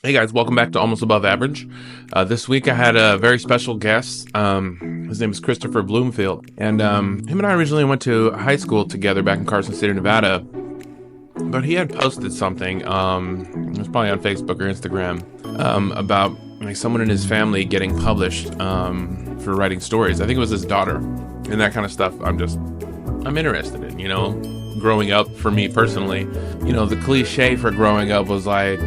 Hey guys, welcome back to Almost Above Average. This week I had a very special guest. His name is Christopher Bloomfield, and him and I originally went to high school together back in Carson City, Nevada. But he had posted something, it was probably on Facebook or Instagram, about like someone in his family getting published for writing stories. I think it was his daughter, and that kind of stuff. I'm interested in, growing up for me personally. The cliche for growing up was like,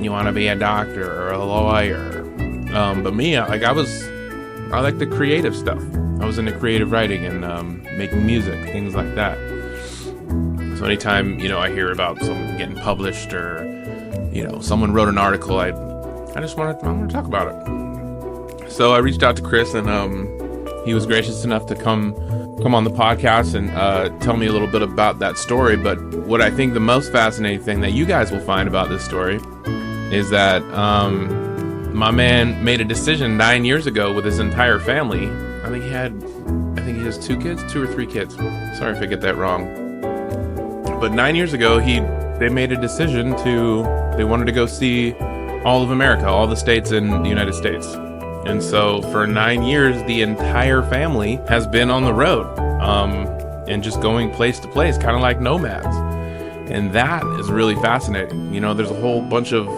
you want to be a doctor or a lawyer. But me, I like the creative stuff. I was into creative writing and making music, things like that. So anytime, I hear about someone getting published or, someone wrote an article, I want to talk about it. So I reached out to Chris and he was gracious enough to come on the podcast and tell me a little bit about that story. But what I think the most fascinating thing that you guys will find about this story is that my man made a decision 9 years ago with his entire family. I think he has two or three kids. Sorry if I get that wrong. But 9 years ago, they made a decision they wanted to go see all of America, all the states in the United States. And so for 9 years, the entire family has been on the road and just going place to place, kind of like nomads. And that is really fascinating. There's a whole bunch of,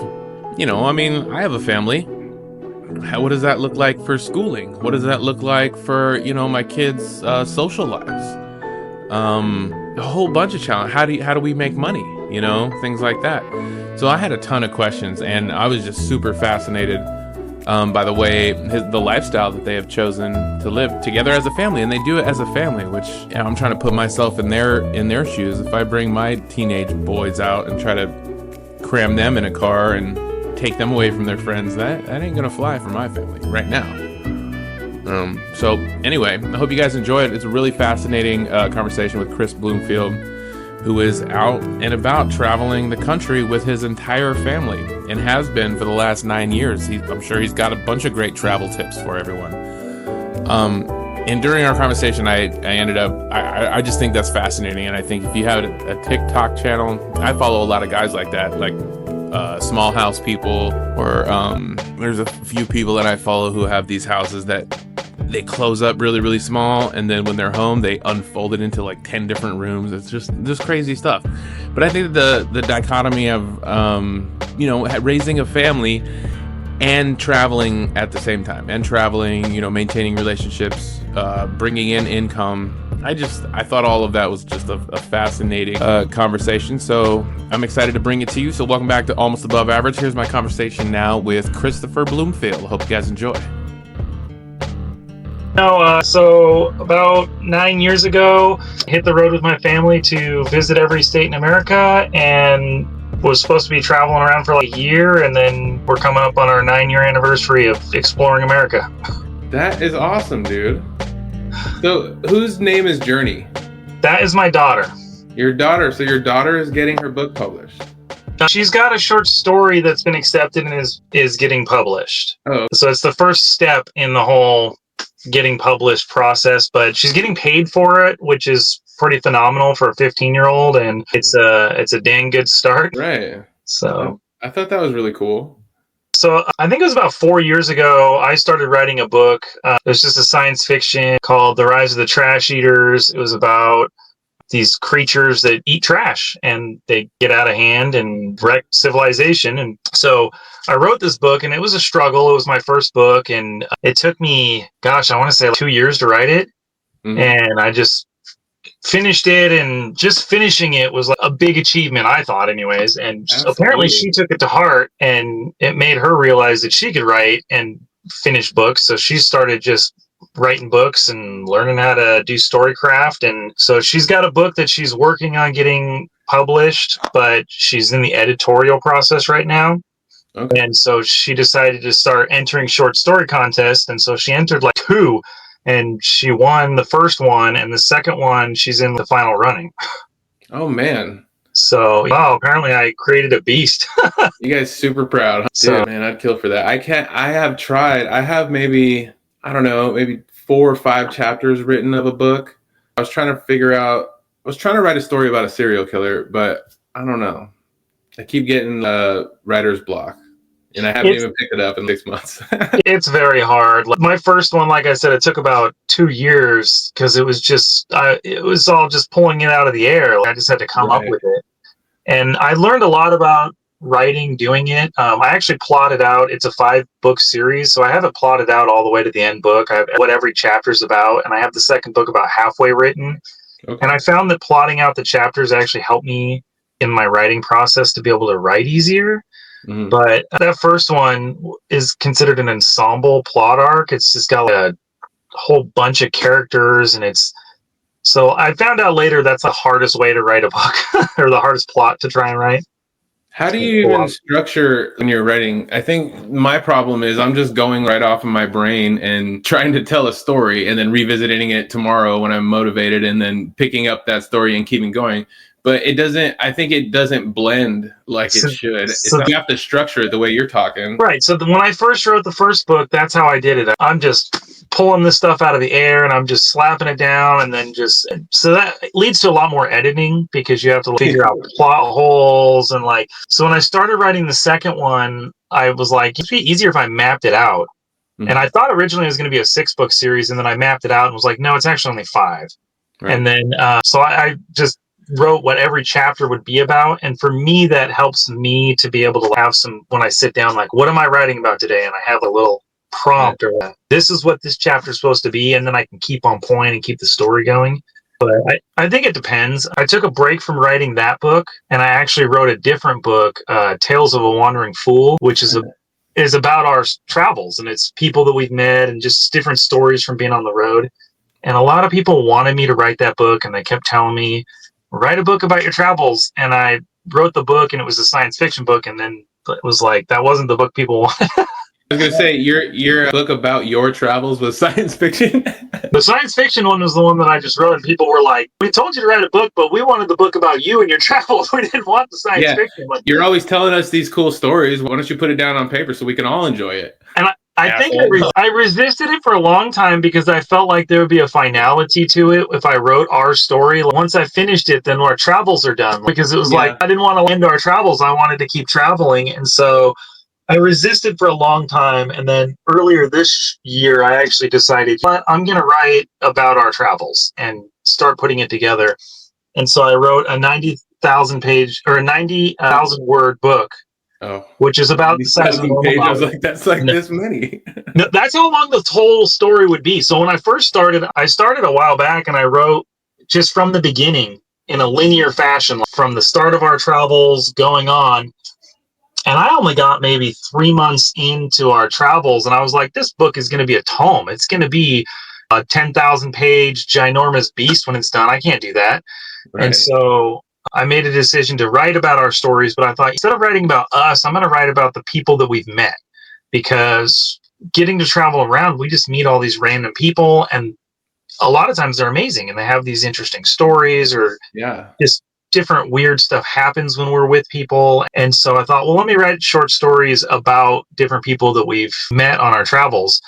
I have a family. What does that look like for schooling? What does that look like for, my kids' social lives? A whole bunch of challenges. How do we make money? Things like that. So I had a ton of questions, and I was just super fascinated by the way the lifestyle that they have chosen to live together as a family, and they do it as a family. Which I'm trying to put myself in their shoes. If I bring my teenage boys out and try to cram them in a car and take them away from their friends, that ain't gonna fly for my family right now. So anyway, I hope you guys enjoy it. It's a really fascinating conversation with Chris Bloomfield, who is out and about traveling the country with his entire family and has been for the last 9 years. I'm sure he's got a bunch of great travel tips for everyone. And during our conversation, I just think that's fascinating. And I think if you have a TikTok channel, I follow a lot of guys like that, like small house people, or there's a few people that I follow who have these houses that they close up really, really small, and then when they're home, they unfold it into like 10 different rooms. It's just crazy stuff. But I think the dichotomy of raising a family and traveling at the same time, and traveling, maintaining relationships, bringing in income. I thought all of that was just a fascinating conversation. So I'm excited to bring it to you. So welcome back to Almost Above Average. Here's my conversation now with Christopher Bloomfield. Hope you guys enjoy. So about 9 years ago, I hit the road with my family to visit every state in America, and was supposed to be traveling around for like a year, and then we're coming up on our 9-year anniversary of exploring America. That is awesome, dude. So whose name is Journey? That is my daughter. Your daughter. So your daughter is getting her book published. She's got a short story that's been accepted and is getting published. Oh. So it's the first step in the whole getting published process, but she's getting paid for it, which is pretty phenomenal for a 15-year-old, and it's a dang good start. Right. So I thought that was really cool. So I think it was about 4 years ago, I started writing a book. It was just a science fiction called The Rise of the Trash Eaters. It was about these creatures that eat trash, and they get out of hand and wreck civilization. And so I wrote this book, and it was a struggle. It was my first book, and it took me, I want to say like 2 years to write it. Mm-hmm. And I just finished it, and just finishing it was like a big achievement, I thought anyways. And apparently she took it to heart, and it made her realize that she could write and finish books. So she started just writing books and learning how to do storycraft. And so she's got a book that she's working on getting published, but she's in the editorial process right now. Okay. And so she decided to start entering short story contests. And so she entered like 2, and she won the first one, and the second one she's in the final running. Oh man. So apparently I created a beast. You guys super proud. Dude, man, I'd kill for that. I have tried. I have maybe 4 or 5 chapters written of a book. I was trying to write a story about a serial killer, but I don't know. I keep getting writer's block. and I haven't even picked it up in 6 months. It's very hard. Like, my first one, like I said, it took about 2 years because it was all just pulling it out of the air. I just had to come up with it. And I learned a lot about writing doing it. I actually plotted out, it's a 5-book series, so I have it plotted out all the way to the end book. I have what every chapter's about, and I have the second book about halfway written. Okay. And I found that plotting out the chapters actually helped me in my writing process to be able to write easier. Mm-hmm. But that first one is considered an ensemble plot arc. It's just got a whole bunch of characters, and so I found out later that's the hardest way to write a book or the hardest plot to try and write. How do you even structure when you're writing? I think my problem is I'm just going right off of my brain and trying to tell a story and then revisiting it tomorrow when I'm motivated and then picking up that story and keeping going. But I think it doesn't blend like it should. You have to structure it the way you're talking. Right. So when I first wrote the first book, that's how I did it. I'm just pulling this stuff out of the air and I'm just slapping it down, and then so that leads to a lot more editing because you have to figure out plot holes and so when I started writing the second one, I was like, it'd be easier if I mapped it out. Mm-hmm. And I thought originally it was going to be a 6-book series, and then I mapped it out and was like, no, it's actually only 5. Right. And then so I just wrote what every chapter would be about, and for me that helps me to be able to have some, when I sit down, like, what am I writing about today, and I have a little prompt or this is what this chapter is supposed to be, and then I can keep on point and keep the story going. But I think it depends. I took a break from writing that book, and I actually wrote a different book, Tales of a Wandering Fool, which is about our travels, and it's people that we've met and just different stories from being on the road. And a lot of people wanted me to write that book, and they kept telling me, write a book about your travels. And I wrote the book, and it was a science fiction book, and then it was like, that wasn't the book people wanted. I was going to say, your book about your travels was science fiction? The science fiction one was the one that I just wrote, and people were like, we told you to write a book, but we wanted the book about you and your travels. We didn't want the science fiction one. You're always telling us these cool stories. Why don't you put it down on paper so we can all enjoy it? And I think I resisted it for a long time because I felt like there would be a finality to it if I wrote our story. Once I finished it, then our travels are done. Because it was like, I didn't want to end our travels. I wanted to keep traveling. And so I resisted for a long time. And then earlier this year, I actually decided, I'm going to write about our travels and start putting it together. And so I wrote a 90,000 word book. Oh, which is about the size of a page. I was like, that's like this many. No, that's how long the whole story would be. So when I first started, I started a while back, and I wrote just from the beginning in a linear fashion, from the start of our travels going on. And I only got maybe 3 months into our travels, and I was like, this book is going to be a tome. It's going to be a 10,000 page ginormous beast when it's done. I can't do that. Right. And so I made a decision to write about our stories, but I thought, instead of writing about us, I'm going to write about the people that we've met, because getting to travel around, we just meet all these random people, and a lot of times they're amazing and they have these interesting stories, or just different weird stuff happens when we're with people. And so I thought, well, let me write short stories about different people that we've met on our travels.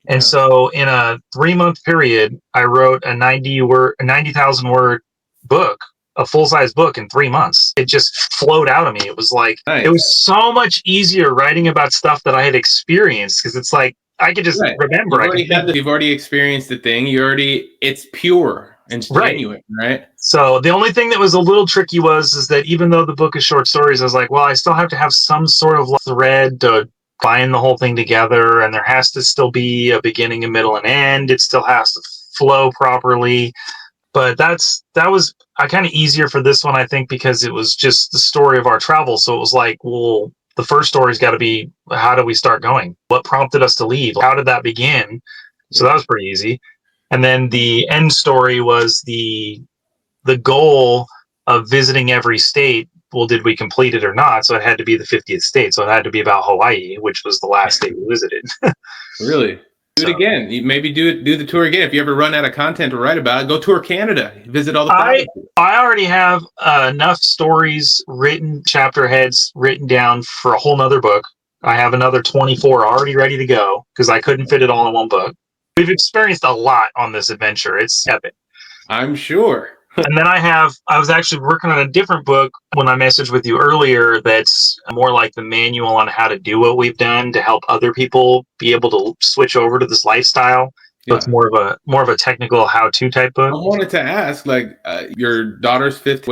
And so in a 3-month period, I wrote a 90,000 word book, a full-size book, in 3 months. It just flowed out of me. It was like, It was so much easier writing about stuff that I had experienced, because it's like, I could just remember. You've already experienced the thing. It's pure and genuine, right? So the only thing that was a little tricky is that even though the book is short stories, I was like, well, I still have to have some sort of thread to bind the whole thing together, and there has to still be a beginning, a middle, and end. It still has to flow properly. But that was kind of easier for this one, I think, because it was just the story of our travel. So it was like, well, the first story's got to be, how do we start going? What prompted us to leave? How did that begin? So that was pretty easy. And then the end story was the goal of visiting every state. Well, did we complete it or not? So it had to be the 50th state. So it had to be about Hawaii, which was the last state we visited. Really? Do it again. Maybe do the tour again. If you ever run out of content to write about, go tour Canada. Visit all the provinces. I already have enough stories written, chapter heads written down for a whole nother book. I have another 24 already ready to go because I couldn't fit it all in one book. We've experienced a lot on this adventure. It's epic. I'm sure. And then I was actually working on a different book when I messaged with you earlier that's more like the manual on how to do what we've done to help other people be able to switch over to this lifestyle. So it's more of a technical how-to type book. I wanted to ask, like, your daughter's fifth.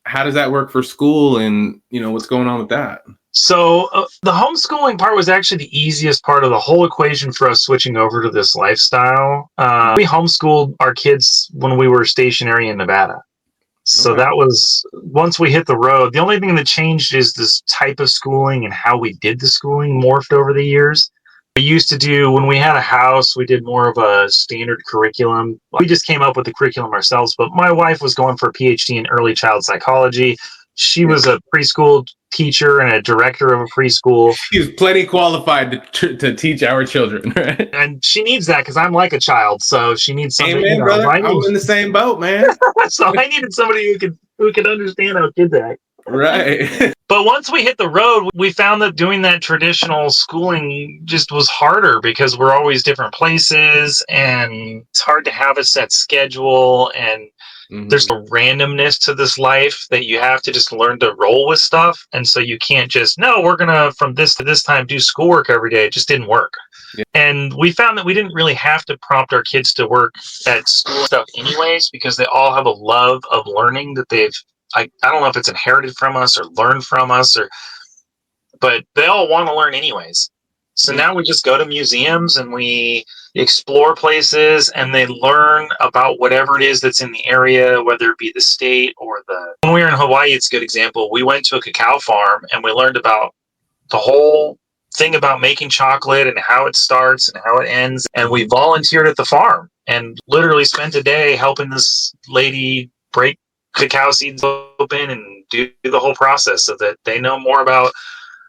How does that work for school, and what's going on with that? So the homeschooling part was actually the easiest part of the whole equation for us switching over to this lifestyle. We homeschooled our kids when we were stationary in Nevada. So that was, once we hit the road, the only thing that changed is this type of schooling and how we did the schooling morphed over the years. We used to do, when we had a house, we did more of a standard curriculum. We just came up with the curriculum ourselves, but my wife was going for a PhD in early child psychology. She was a preschool teacher and a director of a preschool. She's plenty qualified to teach our children, right? And she needs that because I'm like a child, so she needs something. Amen, brother. I'm in the same boat, man. So I needed somebody who could understand how kids act. Right. But once we hit the road, we found that doing that traditional schooling just was harder because we're always different places and it's hard to have a set schedule, and there's a randomness to this life that you have to just learn to roll with stuff. And so you can't just, no, we're going to from this to this time do schoolwork every day. It just didn't work. Yeah. And we found that we didn't really have to prompt our kids to work at school stuff anyways, because they all have a love of learning that I don't know if it's inherited from us or learned from us, but they all want to learn anyways. So now we just go to museums and we explore places and they learn about whatever it is that's in the area, whether it be the state or when we were in Hawaii, it's a good example. We went to a cacao farm and we learned about the whole thing about making chocolate and how it starts and how it ends. And we volunteered at the farm and literally spent a day helping this lady break cacao seeds open and do the whole process so that they know more about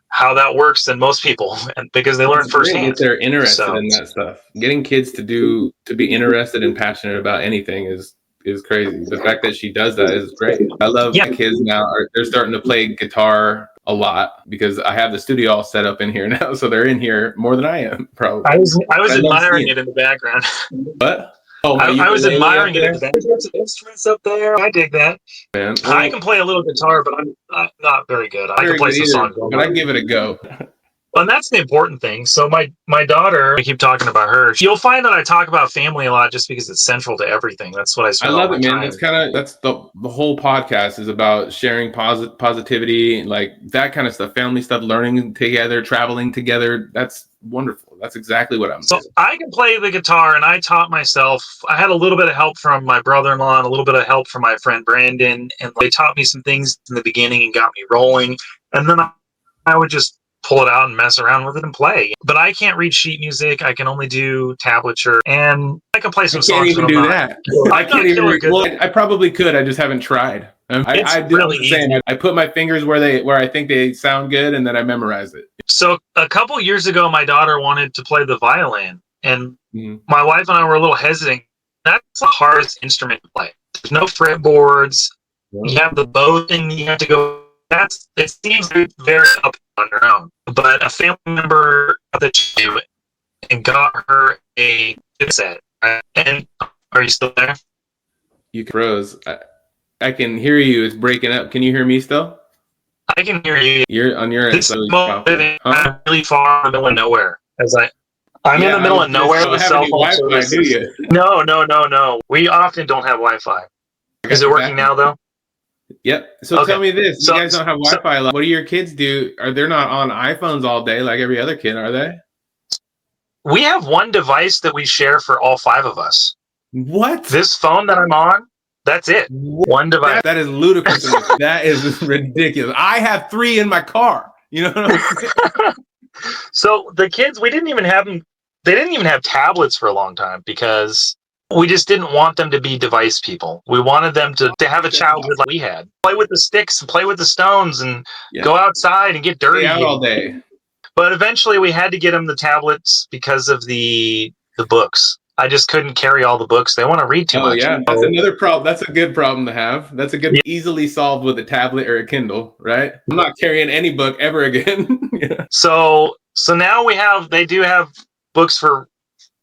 how that works than most people, and because they learn firsthand. They're interested in that stuff. Getting kids to be interested and passionate about anything is crazy. The fact that she does that is great. I love my kids now. They're starting to play guitar a lot because I have the studio all set up in here now, so they're in here more than I am. Probably. I was admiring it in the background. What? Oh, I was admiring it. There's some instruments up there. I dig that. Man, I can play a little guitar, but I'm not very good. I can play some songs, but I give it a go. Well, and that's the important thing. So my daughter, I keep talking about her. You'll find that I talk about family a lot just because it's central to everything. That's what I love it, man. That's the whole podcast is about sharing positivity, like that kind of stuff, family stuff, learning together, traveling together. That's wonderful. That's exactly what I'm doing. So I can play the guitar, and I taught myself. I had a little bit of help from my brother-in-law and a little bit of help from my friend Brandon, and they taught me some things in the beginning and got me rolling. And then I would just pull it out and mess around with it and play. But I can't read sheet music. I can only do tablature, and I can play some songs. I can't even do that. I can't even. Well, I probably could. I just haven't tried. I do really the same. I put my fingers where I think they sound good, and then I memorize it. So a couple years ago, my daughter wanted to play the violin, and my wife and I were a little hesitant. That's the hardest instrument to play. There's no fretboards. You have the bow thing you have to go. It seems very up on your own. But a family member that she knew and got her a set. Right? And are you still there? You froze. I can hear you. It's breaking up. Can you hear me still? I can hear you. You're on your end. I'm really far in the middle of nowhere. I'm in the middle of nowhere with cell phone services. No. We often don't have Wi-Fi. Is it working now, though? Yep. So tell me this. You guys don't have Wi-Fi. What do your kids do? They're not on iPhones all day like every other kid, are they? We have one device that we share for all 5 of us. What? This phone that I'm on, that's it. One device. That is ludicrous. That is ridiculous. I have 3 in my car. You know what I'm saying? So the kids, they didn't even have tablets for a long time because we just didn't want them to be device people. We wanted them to have a childhood like we had. Play with the sticks and play with the stones and go outside and get dirty. Stay out all day. But eventually we had to get them the tablets because of the books. I just couldn't carry all the books. They want to read too much. Yeah, that's another problem. That's a good problem to have. That's easily solved with a tablet or a Kindle, right? I'm not carrying any book ever again. So now they do have books for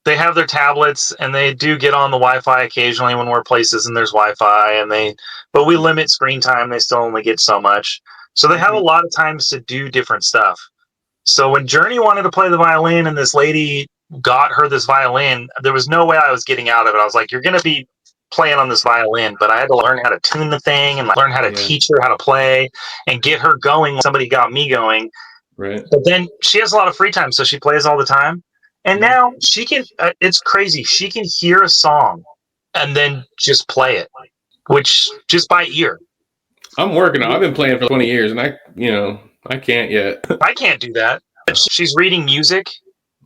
they have their tablets, and they do get on the Wi-Fi occasionally when we're places and there's Wi-Fi, but we limit screen time. They still only get so much. So they have a lot of times to do different stuff. So when Journey wanted to play the violin and this lady got her this violin, there was no way I was getting out of it. I was like, you're going to be playing on this violin, but I had to learn how to tune the thing and learn how to teach her how to play and get her going when somebody got me going. Right. But then she has a lot of free time, so she plays all the time. And now she can, it's crazy. She can hear a song and then just play it, which just by ear. I'm working on it. I've been playing for 20 years and I can't yet. I can't do that. She's reading music.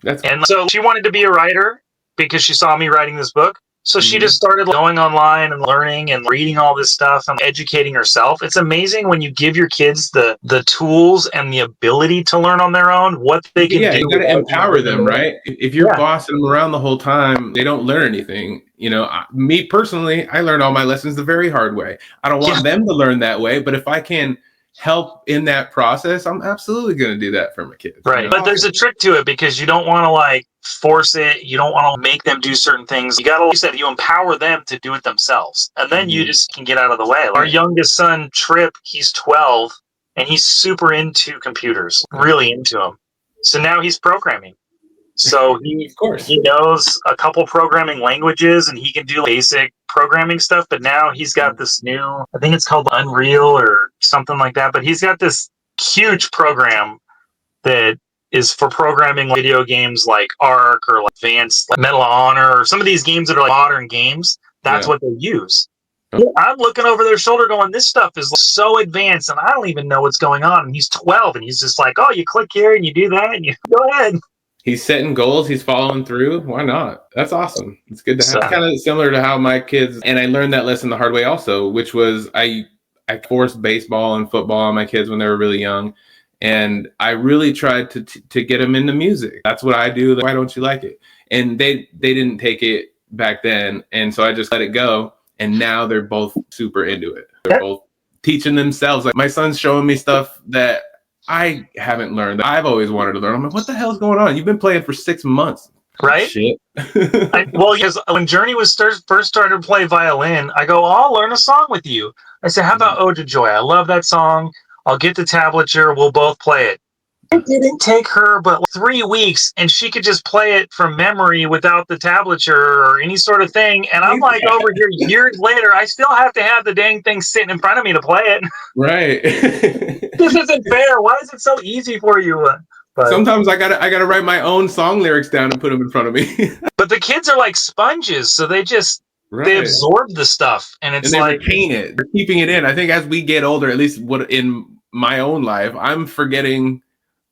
That's and so she wanted to be a writer because she saw me writing this book. So she just started going online and learning and reading all this stuff and educating herself. It's amazing when you give your kids the tools and the ability to learn on their own, what they can do. Yeah, you got to empower them, right? If you're bossing them around the whole time, they don't learn anything. Me personally, I learned all my lessons the very hard way. I don't want them to learn that way, but if I can help in that process, I'm absolutely going to do that for my kids. Right. But there's a trick to it because you don't want to force it. You don't want to make them do certain things. You got to, like you said, you empower them to do it themselves. And then you just can get out of the way. Our youngest son, Trip, he's 12 and he's super into computers, really into them. So now he's programming. So he knows a couple programming languages and he can do basic programming stuff, but now he's got this new, I think it's called Unreal or something like that, but he's got this huge program that is for programming video games like Ark or Advanced, Medal of Honor, or some of these games that are modern games. That's what they use. I'm looking over their shoulder going, this stuff is so advanced and I don't even know what's going on. And he's 12 and he's just like, oh, you click here and you do that and you go ahead. He's setting goals. He's following through. Why not? That's awesome. It's good to have. Kind of similar to how my kids, and I learned that lesson the hard way also, which was I forced baseball and football on my kids when they were really young. And I really tried to get them into music. That's what I do. Why don't you like it? And they didn't take it back then. And so I just let it go. And now they're both super into it. They're both teaching themselves. Like my son's showing me stuff that I haven't learned, that I've always wanted to learn. I'm like, what the hell's going on? You've been playing for 6 months. Right? Shit. Because when Journey was first started to play violin, I go, I'll learn a song with you. I said, how about Ode to Joy? I love that song. I'll get the tablature. We'll both play it. It didn't take her but 3 weeks, and she could just play it from memory without the tablature or any sort of thing. And I'm like, over here years later, I still have to have the dang thing sitting in front of me to play it. Right. This isn't fair. Why is it so easy for you? But sometimes I gotta write my own song lyrics down and put them in front of me. But the kids are like sponges, so they just they absorb the stuff, and it's they like retain it. They're keeping it in. I think as we get older, at least what in my own life, I'm forgetting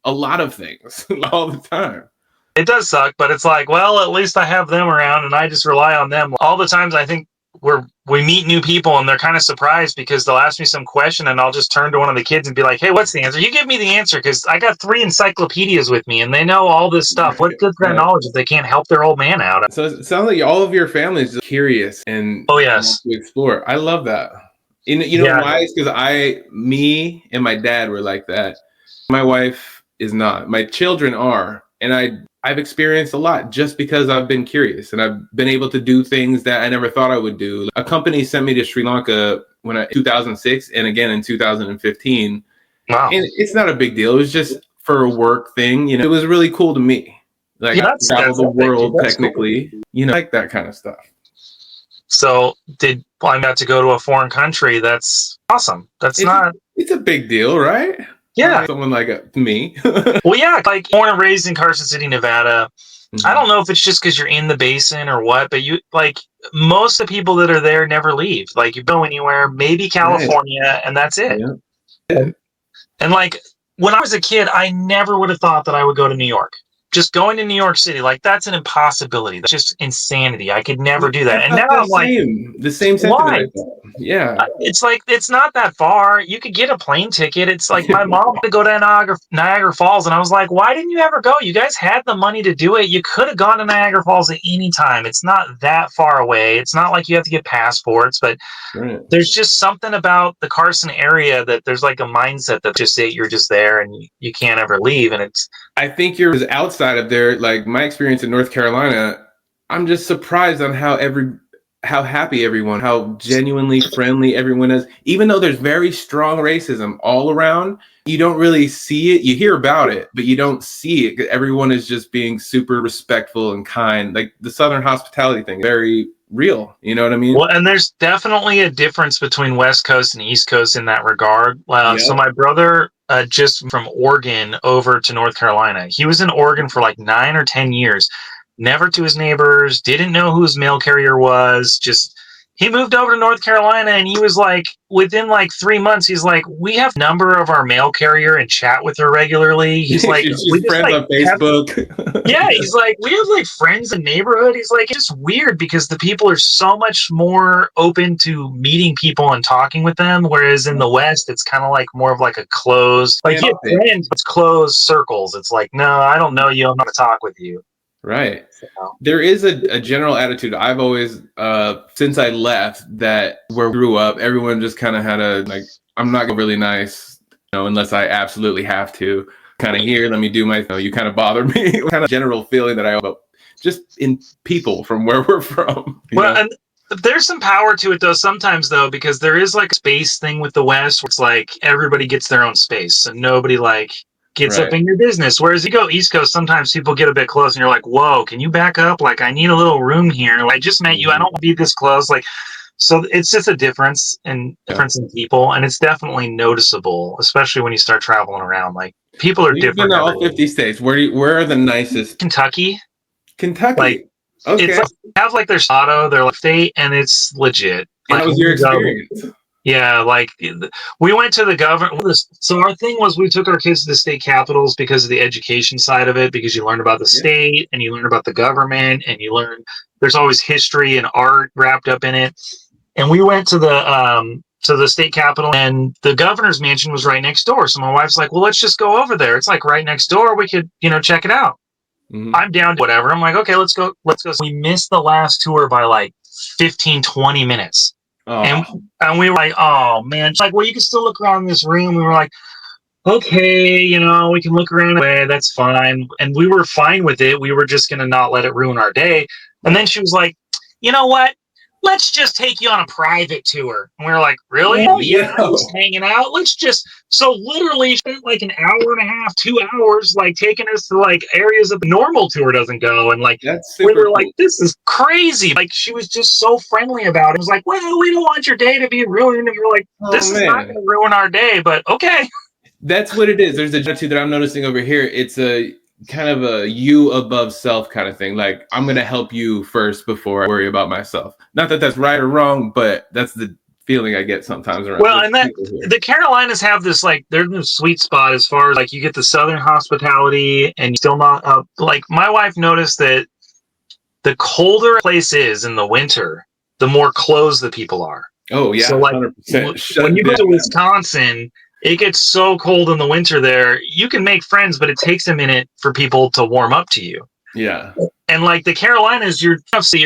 a lot of things all the time. It does suck, but it's like, well, at least I have them around and I just rely on them. All the times I think we meet new people and they're kind of surprised because they'll ask me some question and I'll just turn to one of the kids and be like, hey, what's the answer? You give me the answer because I got 3 encyclopedias with me and they know all this stuff. What good for that knowledge if they can't help their old man out? So it sounds like all of your family is just curious and to explore. I love that. You know why? It's because me and my dad were like that. My wife is not. My children are. And I've experienced a lot just because I've been curious and I've been able to do things that I never thought I would do. A company sent me to Sri Lanka in 2006 and again in 2015. Wow. And it's not a big deal. It was just for a work thing. It was really cool to me. Like I travel the world technically, cool. Like that kind of stuff. So I got to go to a foreign country. That's awesome. It's a big deal, right? Yeah. Someone like me. Well, yeah, like born and raised in Carson City, Nevada. Mm-hmm. I don't know if it's just because you're in the basin or what, but most of the people that are there never leave. Like you go anywhere, maybe California, and that's it. Yeah. And when I was a kid, I never would have thought that I would go to New York. Just going to New York City, that's an impossibility. That's just insanity. I could never do that. And now I'm like, the same sentiment. Yeah. It's it's not that far. You could get a plane ticket. It's like my mom wanted to go to Niagara Falls. And I was like, why didn't you ever go? You guys had the money to do it. You could have gone to Niagara Falls at any time. It's not that far away. It's not like you have to get passports, but there's just something about the Carson area that there's a mindset that just you're just there and you can't ever leave. And I think you're outside of there. Like my experience in North Carolina, I'm just surprised on how happy everyone, how genuinely friendly everyone is. Even though there's very strong racism all around, you don't really see it. You hear about it, but you don't see it. Everyone is just being super respectful and kind. Like the Southern hospitality thing, very real. You know what I mean? Well, and there's definitely a difference between West Coast and East Coast in that regard. So my brother just from Oregon over to North Carolina. He was in Oregon for like 9 or 10 years. Never to his neighbors, didn't know who his mail carrier was. Just he moved over to North Carolina, and he was like, within like 3 months, he's like, we have number of our mail carrier and chat with her regularly. He's like, she's we just friends like on Facebook. yeah, he's like, we have like friends in the neighborhood. He's like, it's just weird because the people are so much more open to meeting people and talking with them. Whereas in the West, it's kind of like more of like a closed, like you have friends, it's closed circles. It's like, no, I don't know you. I'm not going to talk with you. Right. So. There is a general attitude. I've always, since I left, that where we grew up, everyone just kind of had a, like, I'm not really nice, unless I absolutely have to. Kind of here, let me do my, you kind of bother me. Kind of general feeling that I have about just in people from where we're from. Well, and there's some power to it, though, sometimes, though, because there is like a space thing with the West where it's like everybody gets their own space and nobody like gets up in your business. Whereas you go East Coast, sometimes people get a bit close and you're like, whoa, can you back up? Like, I need a little room here. Like, I just met you. I don't want to be this close. Like, so it's just a difference in people. And it's definitely noticeable, especially when you start traveling around. Like, people are different. You've been to all 50 states. Where are the nicest? Kentucky. Like, okay. It's like, they have like their auto, their like state, and it's legit. How was your experience? Yeah, like we went to the government. So our thing was we took our kids to the state capitals because of the education side of it, because you learn about the state and you learn about the government and you learn there's always history and art wrapped up in it. And we went to the state capitol, and the governor's mansion was right next door. So my wife's like, well, let's just go over there. It's like right next door. We could, check it out. Mm-hmm. I'm down to whatever. I'm like, okay, let's go. So we missed the last tour by like 15, 20 minutes. Oh. And we were like, oh man, it's like, well, you can still look around this room. We were like, okay, we can look around away, that's fine. And we were fine with it. We were just gonna not let it ruin our day. And then she was like, you know what? Let's just take you on a private tour. And we were like, really? Yeah, just hanging out. So literally spent like an hour and a half, 2 hours, like taking us to like areas that the normal tour doesn't go. And like, we were like, this is crazy. Like, she was just so friendly about it. It was like, well, we don't want your day to be ruined. And we're like, this is not going to ruin our day, but okay. That's what it is. There's a attitude that I'm noticing over here. It's a kind of a you above self kind of thing. Like, I'm going to help you first before I worry about myself. Not that that's right or wrong, but that's the feeling I get sometimes around. Well, and that the Carolinas have this, like, they're in the sweet spot as far as like you get the Southern hospitality and still not up. Like, my wife noticed that the colder a place is in the winter, the more closed the people are. Oh yeah. So like when you go to Wisconsin, it gets so cold in the winter there. You can make friends, but it takes a minute for people to warm up to you. Yeah. And like the Carolinas, you're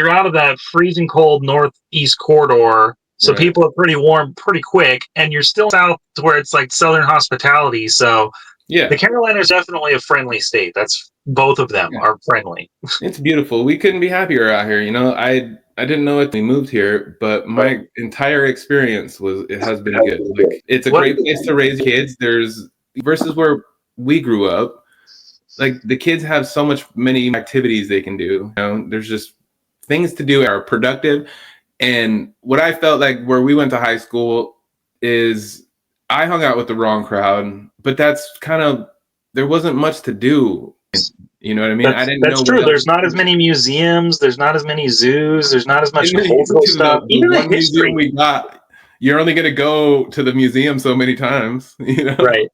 out of that freezing cold northeast corridor. So people are pretty warm pretty quick, and you're still south to where it's like Southern hospitality. So yeah, the Carolinas is definitely a friendly state. That's both of them are friendly. It's beautiful. We couldn't be happier out here. I didn't know it when we moved here, but my entire experience has been good. Like, it's a great place to raise kids. There's versus where we grew up. Like, the kids have so many activities they can do. There's just things to do that are productive. And what I felt like where we went to high school is I hung out with the wrong crowd, but that's kind of, there wasn't much to do. You know what I mean? I didn't know. That's true. There's not as many museums. There's not as many zoos. There's not as much cultural stuff. Even the history we got, you're only going to go to the museum so many times. Right.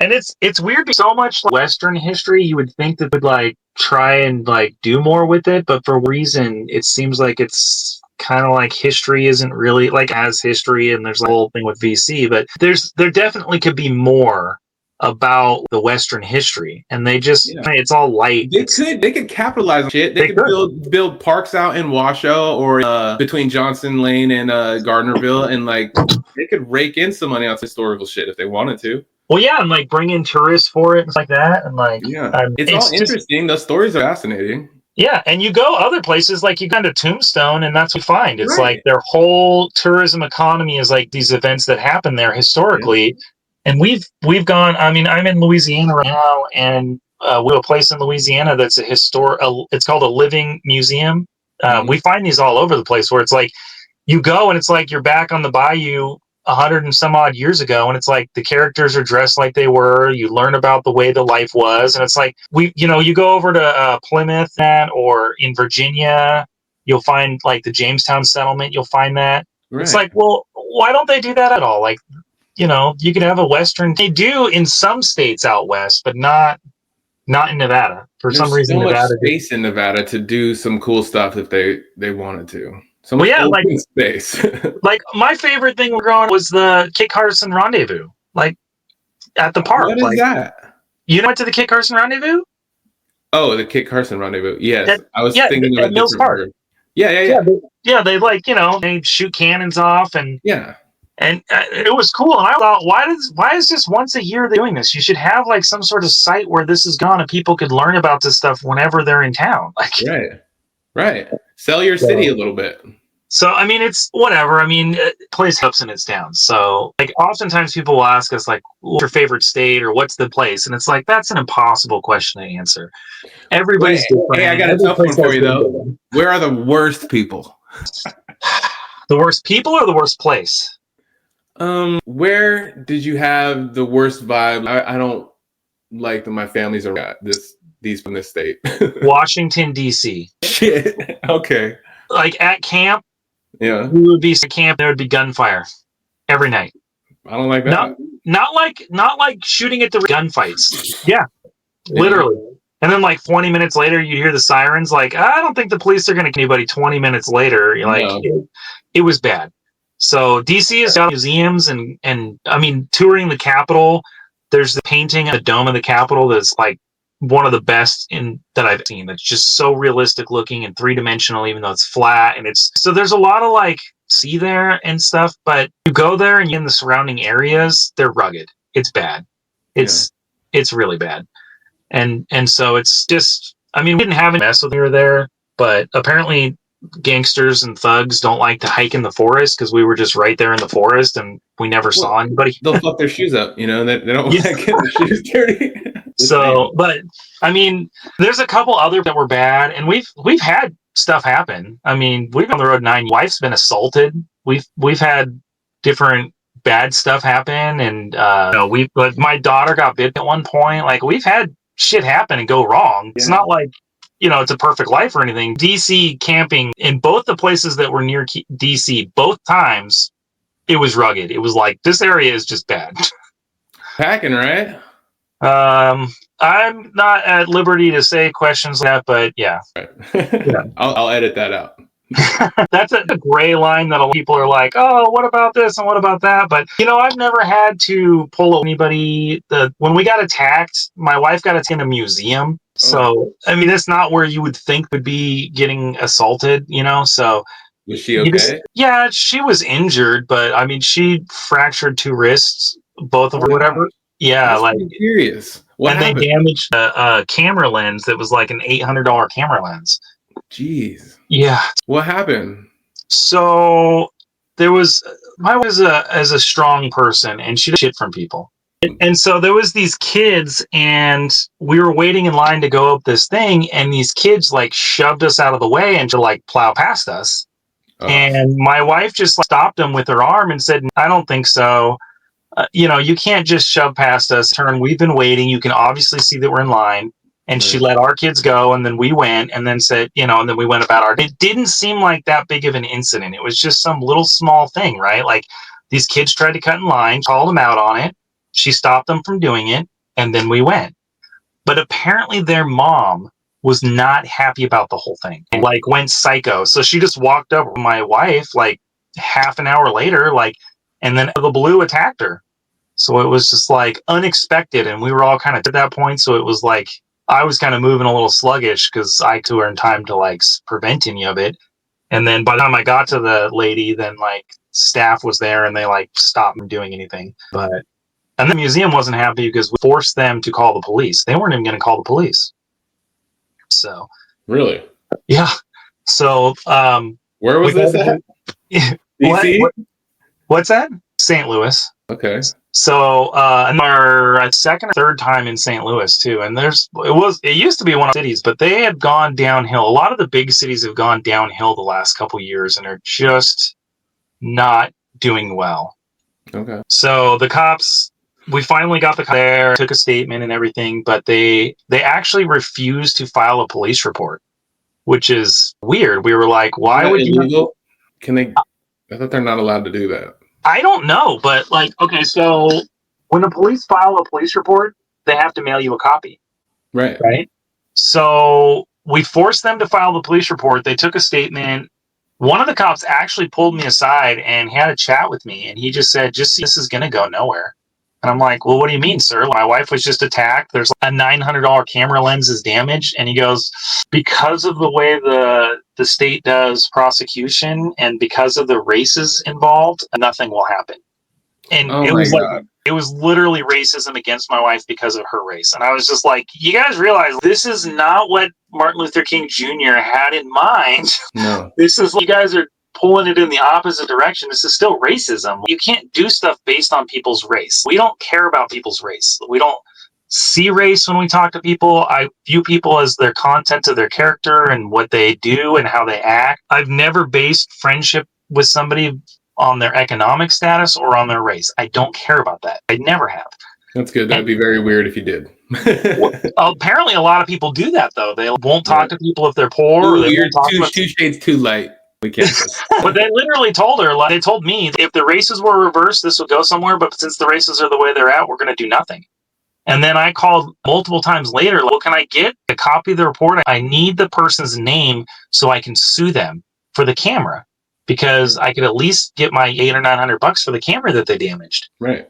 And it's weird. So much Western history, you would think that would like try and like do more with it, but for reason, it seems like it's kind of like history isn't really like as history, and there's a whole thing with VC, but there definitely could be more about the Western history, and they just it's all light. They could capitalize on shit. They could build parks out in Washoe or between Johnson Lane and Gardnerville, and like they could rake in some money on historical shit if they wanted to. Well, yeah, and like bring in tourists for it and like that, and like it's all interesting. Those stories are fascinating. Yeah, and you go other places, like you go to Tombstone, and that's what you find. It's like Right. their whole tourism economy is like these events that happen there Yeah. historically. And we've gone. I mean, I'm in Louisiana right now, and we have a place in Louisiana that's a historic. It's called a living museum. We Mhm. find these all over the place, where it's like you go and it's like you're back on the bayou 100 and some odd years ago, and it's like the characters are dressed like they were. You learn about the way the life was, and it's like you go over to Plymouth or in Virginia, you'll find like the Jamestown settlement. You'll find that. It's Right. like, well, why don't they do that at all? Like, you could have a Western. They do in some states out west, but not in Nevada. For some There's reason, so much Nevada just. space in Nevada to do some cool stuff if they wanted to. So Well, much yeah, open space. like my favorite thing growing was the Kit Carson Rendezvous, like at the park. What is Like, that? you went to the Kit Carson Rendezvous? Oh, the Kit Carson Rendezvous. Yes, At, I was yeah, thinking of at a Mills different Park. word. Yeah, yeah, Yeah, yeah, they like they shoot cannons off, and yeah. it was cool. And I thought, why is this once a year they're doing this? You should have like some sort of site where this is gone and people could learn about this stuff whenever they're in town. Like, Right, right. Sell your city a so, little bit. so I mean, it's whatever. I mean, place ups and it's downs. So like, oftentimes people will ask us like, what's your favorite state or what's the place? And it's like that's an impossible question to answer. Wait, Everybody's hey, different, I and got a every tough one place for has you good though. living. Where are the worst people? The worst people or the worst place? Where did you have the worst vibe? I don't like that my family's around these from this state. Washington D.C. Shit. Okay. Like at camp, Yeah. we would be at camp. There would be gunfire every night. I don't like Not that. not like shooting at the gunfights. Yeah, Yeah. literally. And then like 20 minutes later, you hear the sirens. Like, I don't think the police are going to kill anybody. 20 minutes later, you're like, No. it was bad. So DC has got museums, and I mean, touring the Capitol. There's the painting at the dome of the Capitol that's like one of the best in that I've seen. It's just so realistic looking and three dimensional, even though it's flat. And it's so there's a lot of like see there and stuff. But you go there and you're in the surrounding areas, they're rugged. It's bad. Yeah. It's really bad. And so it's just, I mean, we didn't have any mess with her there, but apparently gangsters and thugs don't like to hike in the forest because we were just right there in the forest and we never Well, saw anybody. they'll fuck their shoes up, you know, they don't Yeah. want to get their shoes dirty. So, but I mean, there's a couple other that were bad, and we've had stuff happen. I mean, we've been on the road 9. Wife's been assaulted. We've had different bad stuff happen, and we but my daughter got bit at one point. Like we've had shit happen and go wrong. It's Yeah. not like it's a perfect life or anything. DC camping in both the places that were near DC, both times it was rugged. It was like this area is just bad. Packing, right? I'm not at liberty to say questions like that, but yeah. Right. Yeah. I'll edit that out. That's a gray line that a lot of people are like, oh, what about this and what about that? But I've never had to pull anybody. When we got attacked, my wife got attacked in a museum. So I mean, that's not where you would think would be getting assaulted, So Was she okay? yeah, she was injured, but I mean, she fractured 2 wrists, both of her, Oh, whatever. Yeah, I'm like, curious. What and happened? they damaged a camera lens that was like an $800 camera lens. Jeez. Yeah. What happened? So there was my wife as a strong person, and she did shit from people. And so there was these kids, and we were waiting in line to go up this thing, and these kids like shoved us out of the way and to like plow past us. Oh. And my wife just stopped them with her arm and said, I don't think so. You can't just shove past us. Turn. We've been waiting. You can obviously see that we're in line. And she let our kids go, and then we went, and then said, and then we went about our. It didn't seem like that big of an incident. It was just some little small thing, right? Like these kids tried to cut in line, called them out on it. She stopped them from doing it, and then we went. But apparently, their mom was not happy about the whole thing. Like went psycho. So she just walked up to my wife like half an hour later, like, and then the blue attacked her. So it was just like unexpected, and we were all kind of at that point. So it was like I was kind of moving a little sluggish because I too were in time to like prevent any of it. And then by the time I got to the lady, then like staff was there and they like stopped from doing anything. And the museum wasn't happy because we forced them to call the police. They weren't even going to call the police. So Really? Yeah. So Where we was this at? what, DC? what's that? St. Louis. Okay. So and our second or third time in St. Louis too. And it used to be one of the cities, but they had gone downhill. A lot of the big cities have gone downhill the last couple years and are just not doing well. Okay. So the cops, we finally got the cops there, took a statement and everything, but they actually refused to file a police report, which is weird. We were like, why would you? Illegal? Can they? I thought they're not allowed to do that. I don't know, but like, okay, so when the police file a police report, they have to mail you a copy. Right. Right. So we forced them to file the police report. They took a statement. One of the cops actually pulled me aside and had a chat with me. And he just said, this is going to go nowhere. And I'm like, well, what do you mean, sir? My wife was just attacked. There's a $900 camera lens is damaged. And he goes, because of the way the state does prosecution and because of the races involved, nothing will happen. And it was literally racism against my wife because of her race. And I was just like, you guys realize this is not what Martin Luther King Jr. had in mind. No. This is, you guys are pulling it in the opposite direction. This is still racism. You can't do stuff based on people's race. We don't care about people's race. We don't see race when we talk to people. I view people as their content of their character and what they do and how they act. I've never based friendship with somebody on their economic status or on their race. I don't care about that. I never have. That's good. That'd be very weird if you did. Well, apparently, a lot of people do that, though. They won't talk to people if they're poor. Or you're two shades too light. We can't. But they literally told her, they told me, if the races were reversed, this would go somewhere. But since the races are the way they're at, we're going to do nothing. And then I called multiple times later. Well, can I get a copy of the report? I need the person's name so I can sue them for the camera, because I could at least get my $800 or $900 for the camera that they damaged. Right.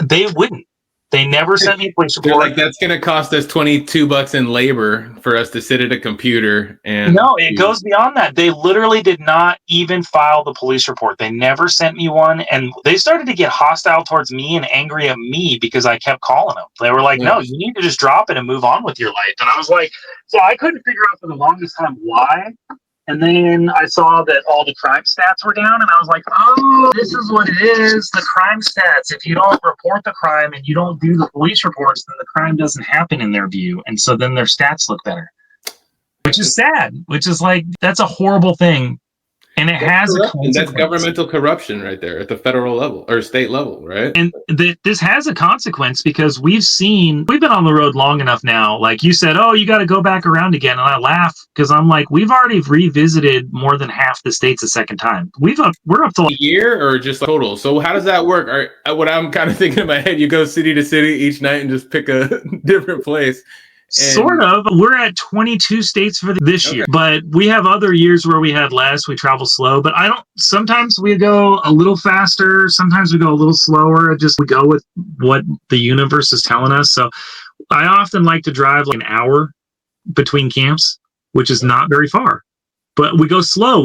They wouldn't. They never sent me a police report. They're like, that's going to cost us $22 in labor for us to sit at a computer. And no, it goes beyond that. They literally did not even file the police report. They never sent me one. And they started to get hostile towards me and angry at me because I kept calling them. They were like, no, you need to just drop it and move on with your life. And I was like, so I couldn't figure out for the longest time why. And then I saw that all the crime stats were down, and I was like, oh, this is what it is, the crime stats. If you don't report the crime and you don't do the police reports, then the crime doesn't happen in their view. And so then their stats look better, which is sad, which is like, that's a horrible thing. And that's governmental corruption right there at the federal level or state level, right? And this has a consequence because we've been on the road long enough now. Like you said, oh, you got to go back around again. And I laugh because I'm like, we've already revisited more than half the states a second time. We're up to a year or just total. So how does that work? What I'm kind of thinking in my head, you go city to city each night and just pick a different place. Sort of. We're at 22 states for this year, but we have other years where we had less. We travel slow, but sometimes we go a little faster. Sometimes we go a little slower. We go with what the universe is telling us. So I often like to drive like an hour between camps, which is not very far, but we go slow.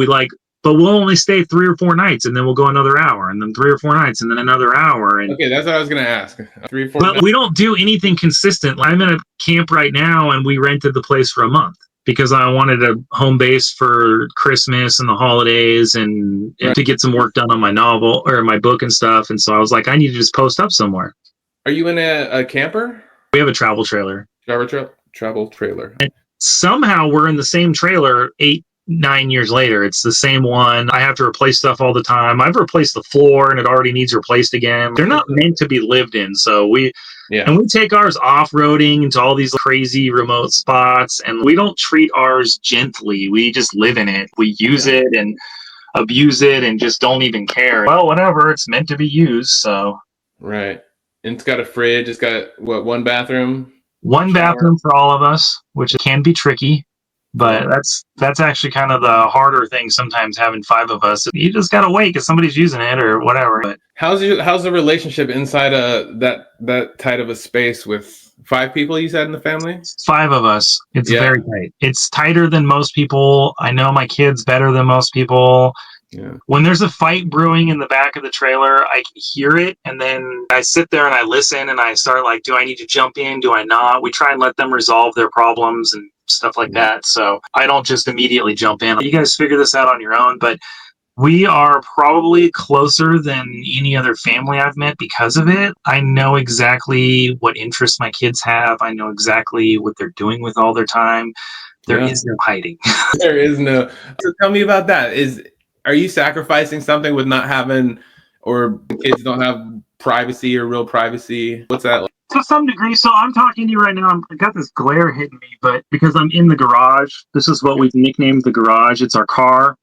But we'll only stay 3 or 4 nights, and then we'll go another hour, and then 3 or 4 nights, and then another hour. And okay, that's what I was going to ask. 3 or 4 But nights. we don't do anything consistent. I'm in a camp right now, and we rented the place for a month because I wanted a home base for Christmas and the holidays and to get some work done on my novel or my book and stuff. And so I was like, I need to just post up somewhere. Are you in a camper? We have a travel trailer. Travel trailer. And somehow we're in the same trailer 8-9 years later. It's the same one. I have to replace stuff all the time. I've replaced the floor and it already needs replaced again. They're not meant to be lived in. So we take ours off-roading into all these crazy remote spots, and we don't treat ours gently. We just live in it. We use it and abuse it and just don't even care. Well, whatever. It's meant to be used. So right. And it's got a fridge. It's got one bathroom? One bathroom for all of us, which can be tricky. But that's actually kind of the harder thing sometimes, having 5 of us. You just gotta wait because somebody's using it or whatever. But how's the relationship inside that tight of a space with 5 people you said in the family? 5 of us. It's very tight. It's tighter than most people. I know my kids better than most people. Yeah. When there's a fight brewing in the back of the trailer, I can hear it, and then I sit there and I listen, and I start like, do I need to jump in? Do I not? We try and let them resolve their problems, and stuff like that. So I don't just immediately jump in. You guys figure this out on your own, but we are probably closer than any other family I've met because of it. I know exactly what interests my kids have. I know exactly what they're doing with all their time. There is no hiding. There is no. So tell me about that. Are you sacrificing something with not having, or kids don't have privacy or real privacy? What's that like? To some degree. So I'm talking to you right now. I've got this glare hitting me, but because I'm in the garage, this is what we've nicknamed the garage. It's our car.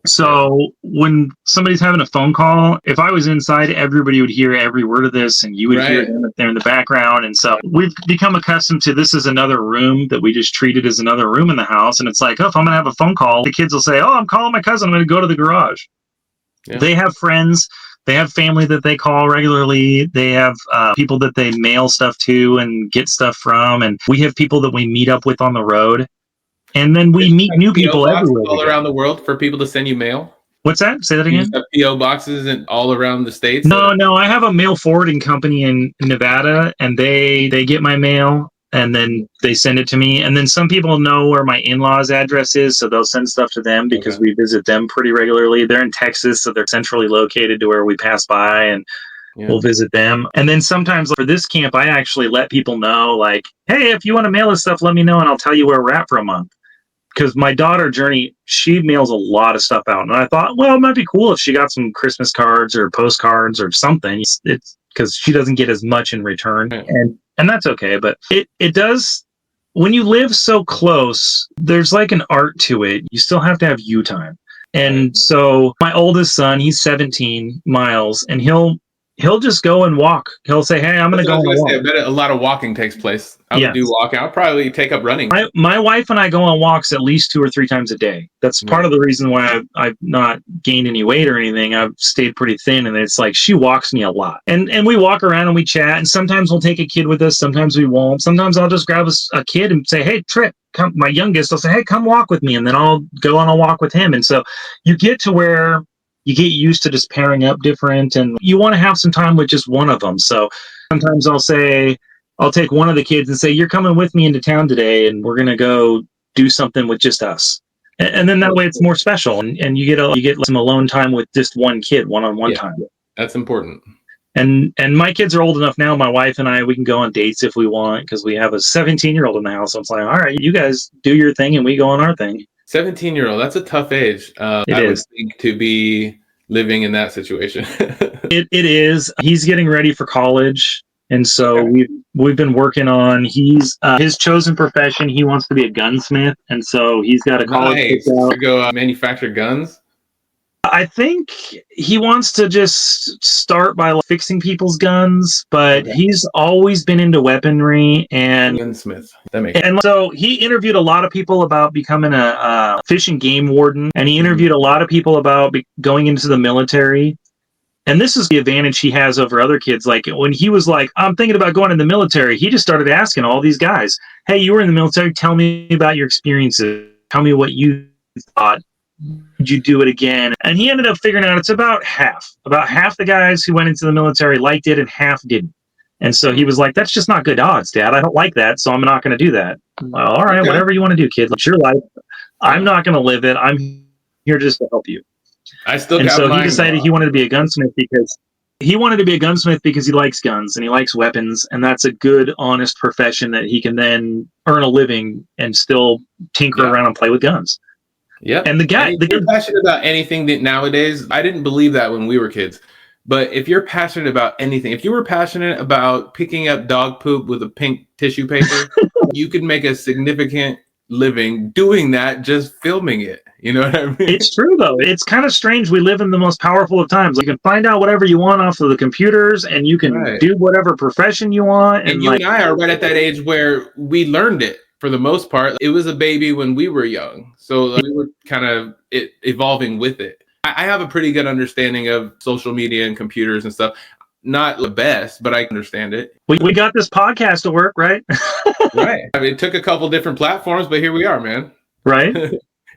So when somebody's having a phone call, if I was inside, everybody would hear every word of this, and you would hear them up there in the background. And so we've become accustomed to this is another room that we just treated as another room in the house. And it's like, oh, if I'm going to have a phone call, the kids will say, oh, I'm calling my cousin. I'm going to go to the garage. Yeah. They have friends. They have family that they call regularly. They have people that they mail stuff to and get stuff from. And we have people that we meet up with on the road. And then we meet new people everywhere. All around the world for people to send you mail? What's that? Say that again? You have P.O. boxes all around the states? No. I have a mail forwarding company in Nevada, and they get my mail, and then they send it to me. And then some people know where my in-laws' address is, so they'll send stuff to them because we visit them pretty regularly. They're in Texas, so they're centrally located to where we pass by, and we'll visit them. And then sometimes for this camp, I actually let people know, like, hey, if you want to mail us stuff, let me know, and I'll tell you where we're at for a month. Because my daughter, Journey, she mails a lot of stuff out. And I thought, well, it might be cool if she got some Christmas cards or postcards or something. It's because she doesn't get as much in return. And that's okay. But it does, when you live so close, there's like an art to it. You still have to have you time. And so my oldest son, he's 17, Miles, and he'll just go and walk. He'll say, hey, I'm going to go and walk. I bet a lot of walking takes place. I would do walking. I'll probably take up running. My wife and I go on walks at least 2 or 3 times a day. That's part of the reason why I've not gained any weight or anything. I've stayed pretty thin, and it's like she walks me a lot. And we walk around and we chat, and sometimes we'll take a kid with us. Sometimes we won't. Sometimes I'll just grab a kid and say, hey, Trip, come. My youngest, I'll say, hey, come walk with me. And then I'll go on a walk with him. And so you get to where you get used to just pairing up different, and you want to have some time with just one of them. So sometimes I'll take one of the kids and say, you're coming with me into town today, and we're going to go do something with just us. And then that way it's more special, and you get some alone time with just one kid, one-on-one time. That's important. And my kids are old enough now, my wife and I, we can go on dates if we want, because we have a 17-year-old in the house. So it's like, all right, you guys do your thing and we go on our thing. 17-year-old, that's a tough age. I would think to be living in that situation. It is. He's getting ready for college. And so we've been working on his chosen profession. He wants to be a gunsmith, and so he's got a college to go manufacture guns. I think he wants to just start by fixing people's guns, but he's always been into weaponry and gunsmith. That makes sense. And so he interviewed a lot of people about becoming a fish and game warden, and he interviewed a lot of people about going into the military. And this is the advantage he has over other kids. Like when he was like, I'm thinking about going in the military, he just started asking all these guys, hey, you were in the military. Tell me about your experiences. Tell me what you thought. Would you do it again? And he ended up figuring out it's about half. About half the guys who went into the military liked it and half didn't. And so he was like, that's just not good odds, Dad. I don't like that, so I'm not going to do that. Well, all right, whatever you want to do, kid. It's your life. I'm not going to live it. I'm here just to help you. And so he decided he wanted to be a gunsmith because he likes guns and he likes weapons, and that's a good, honest profession that he can then earn a living and still tinker around and play with guns. Yeah. And if you're passionate about anything that nowadays, I didn't believe that when we were kids, but if you're passionate about anything, if you were passionate about picking up dog poop with a pink tissue paper, you could make a significant living doing that, just filming it. You know what I mean? It's true, though. It's kind of strange. We live in the most powerful of times. You can find out whatever you want off of the computers, and you can do whatever profession you want. And you and I are right at that age where we learned it for the most part. It was a baby when we were young. So we were kind of evolving with it. I have a pretty good understanding of social media and computers and stuff. Not the best, but I understand it. We got this podcast to work, right? Right. I mean, it took a couple different platforms, but here we are, man. Right.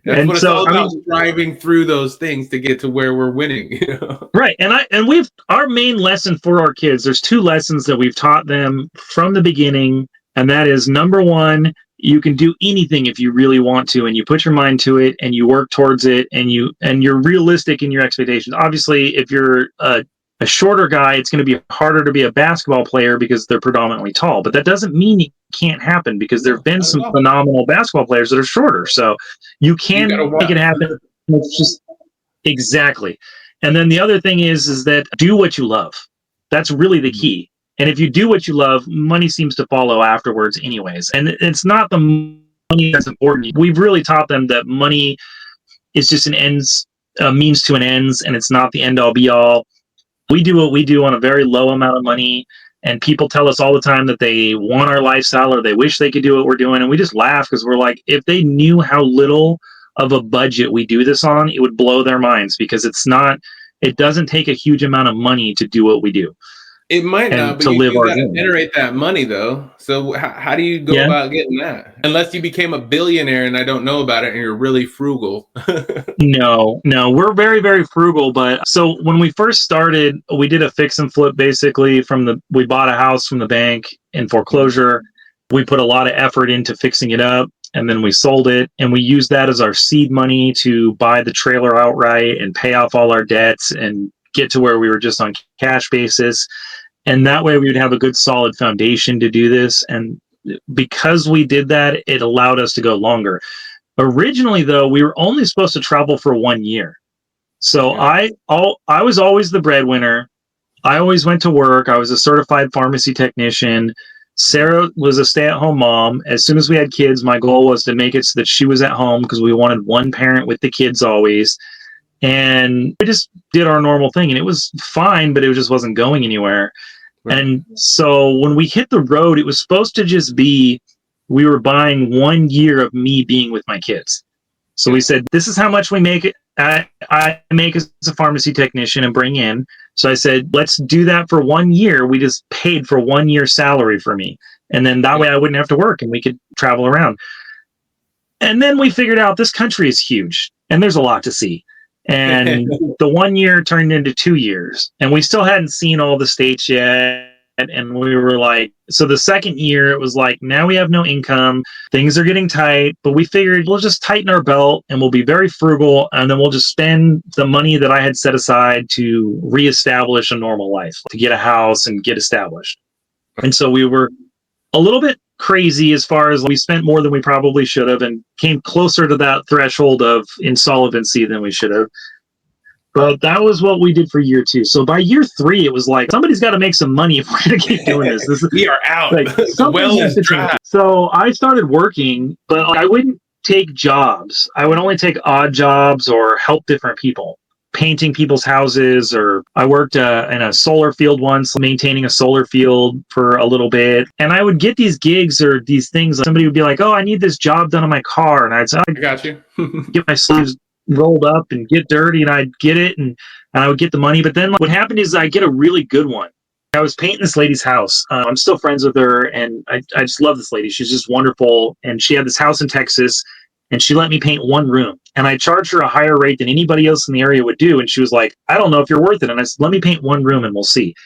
That's and what it's all about, driving through those things to get to where we're winning. You know? Right. And our main lesson for our kids, there's 2 lessons that we've taught them from the beginning. And that is, number 1, you can do anything if you really want to, and you put your mind to it and you work towards it, and you're realistic in your expectations. Obviously, if you're a shorter guy, it's going to be harder to be a basketball player because they're predominantly tall. But that doesn't mean it can't happen, because there have been some phenomenal basketball players that are shorter. So you can make it happen. It's just exactly. And then the other thing is that do what you love. That's really the key. And if you do what you love, money seems to follow afterwards anyways. And it's not the money that's important. We've really taught them that money is just a means to an ends, and it's not the end all be all. We do what we do on a very low amount of money, and people tell us all the time that they want our lifestyle or they wish they could do what we're doing. And we just laugh, because we're like, if they knew how little of a budget we do this on, it would blow their minds, because it doesn't take a huge amount of money to do what we do. It might not, but you got to generate that money, though. So how do you go about getting that? Unless you became a billionaire and I don't know about it and you're really frugal. No, we're very, very frugal. But so when we first started, we did a fix and flip, basically. We bought a house from the bank in foreclosure. We put a lot of effort into fixing it up, and then we sold it, and we used that as our seed money to buy the trailer outright and pay off all our debts and get to where we were just on cash basis. And that way we would have a good solid foundation to do this. And because we did that, it allowed us to go longer. Originally, though, we were only supposed to travel for 1 year. So I was always the breadwinner. I always went to work. I was a certified pharmacy technician. Sarah was a stay-at-home mom. As soon as we had kids, my goal was to make it so that she was at home, because we wanted one parent with the kids always. And we just did our normal thing, and it was fine, but it just wasn't going anywhere. Right. And so when we hit the road, it was supposed to just be, we were buying 1 year of me being with my kids. So we said, this is how much we make. I make as a pharmacy technician and bring in. So I said, let's do that for 1 year. We just paid for 1 year's salary for me. And then that way I wouldn't have to work and we could travel around. And then we figured out this country is huge and there's a lot to see. And the 1 year turned into 2 years, and we still hadn't seen all the states yet. And we were like, so the second year, it was like, now we have no income. Things are getting tight, but we figured we'll just tighten our belt and we'll be very frugal. And then we'll just spend the money that I had set aside to reestablish a normal life, to get a house and get established. And so we were a little bit crazy as far as we spent more than we probably should have, and came closer to that threshold of insolvency than we should have. But that was what we did for year 2. So by year 3, it was like, somebody's got to make some money if we're going to keep doing this. We are out. Like, so I started working, but I wouldn't take jobs. I would only take odd jobs or help different people, painting people's houses, or I worked in a solar field once, maintaining a solar field for a little bit. And I would get these gigs or these things. Somebody would be like, oh, I need this job done on my car. And I'd say, I got you. Get my sleeves rolled up and get dirty, and I'd get it, and I would get the money. But then what happened is I get a really good one. I was painting this lady's house. I'm still friends with her, and I just love this lady. She's just wonderful. And she had this house in Texas, and she let me paint one room. And I charged her a higher rate than anybody else in the area would do. And she was like, I don't know if you're worth it. And I said, let me paint one room and we'll see.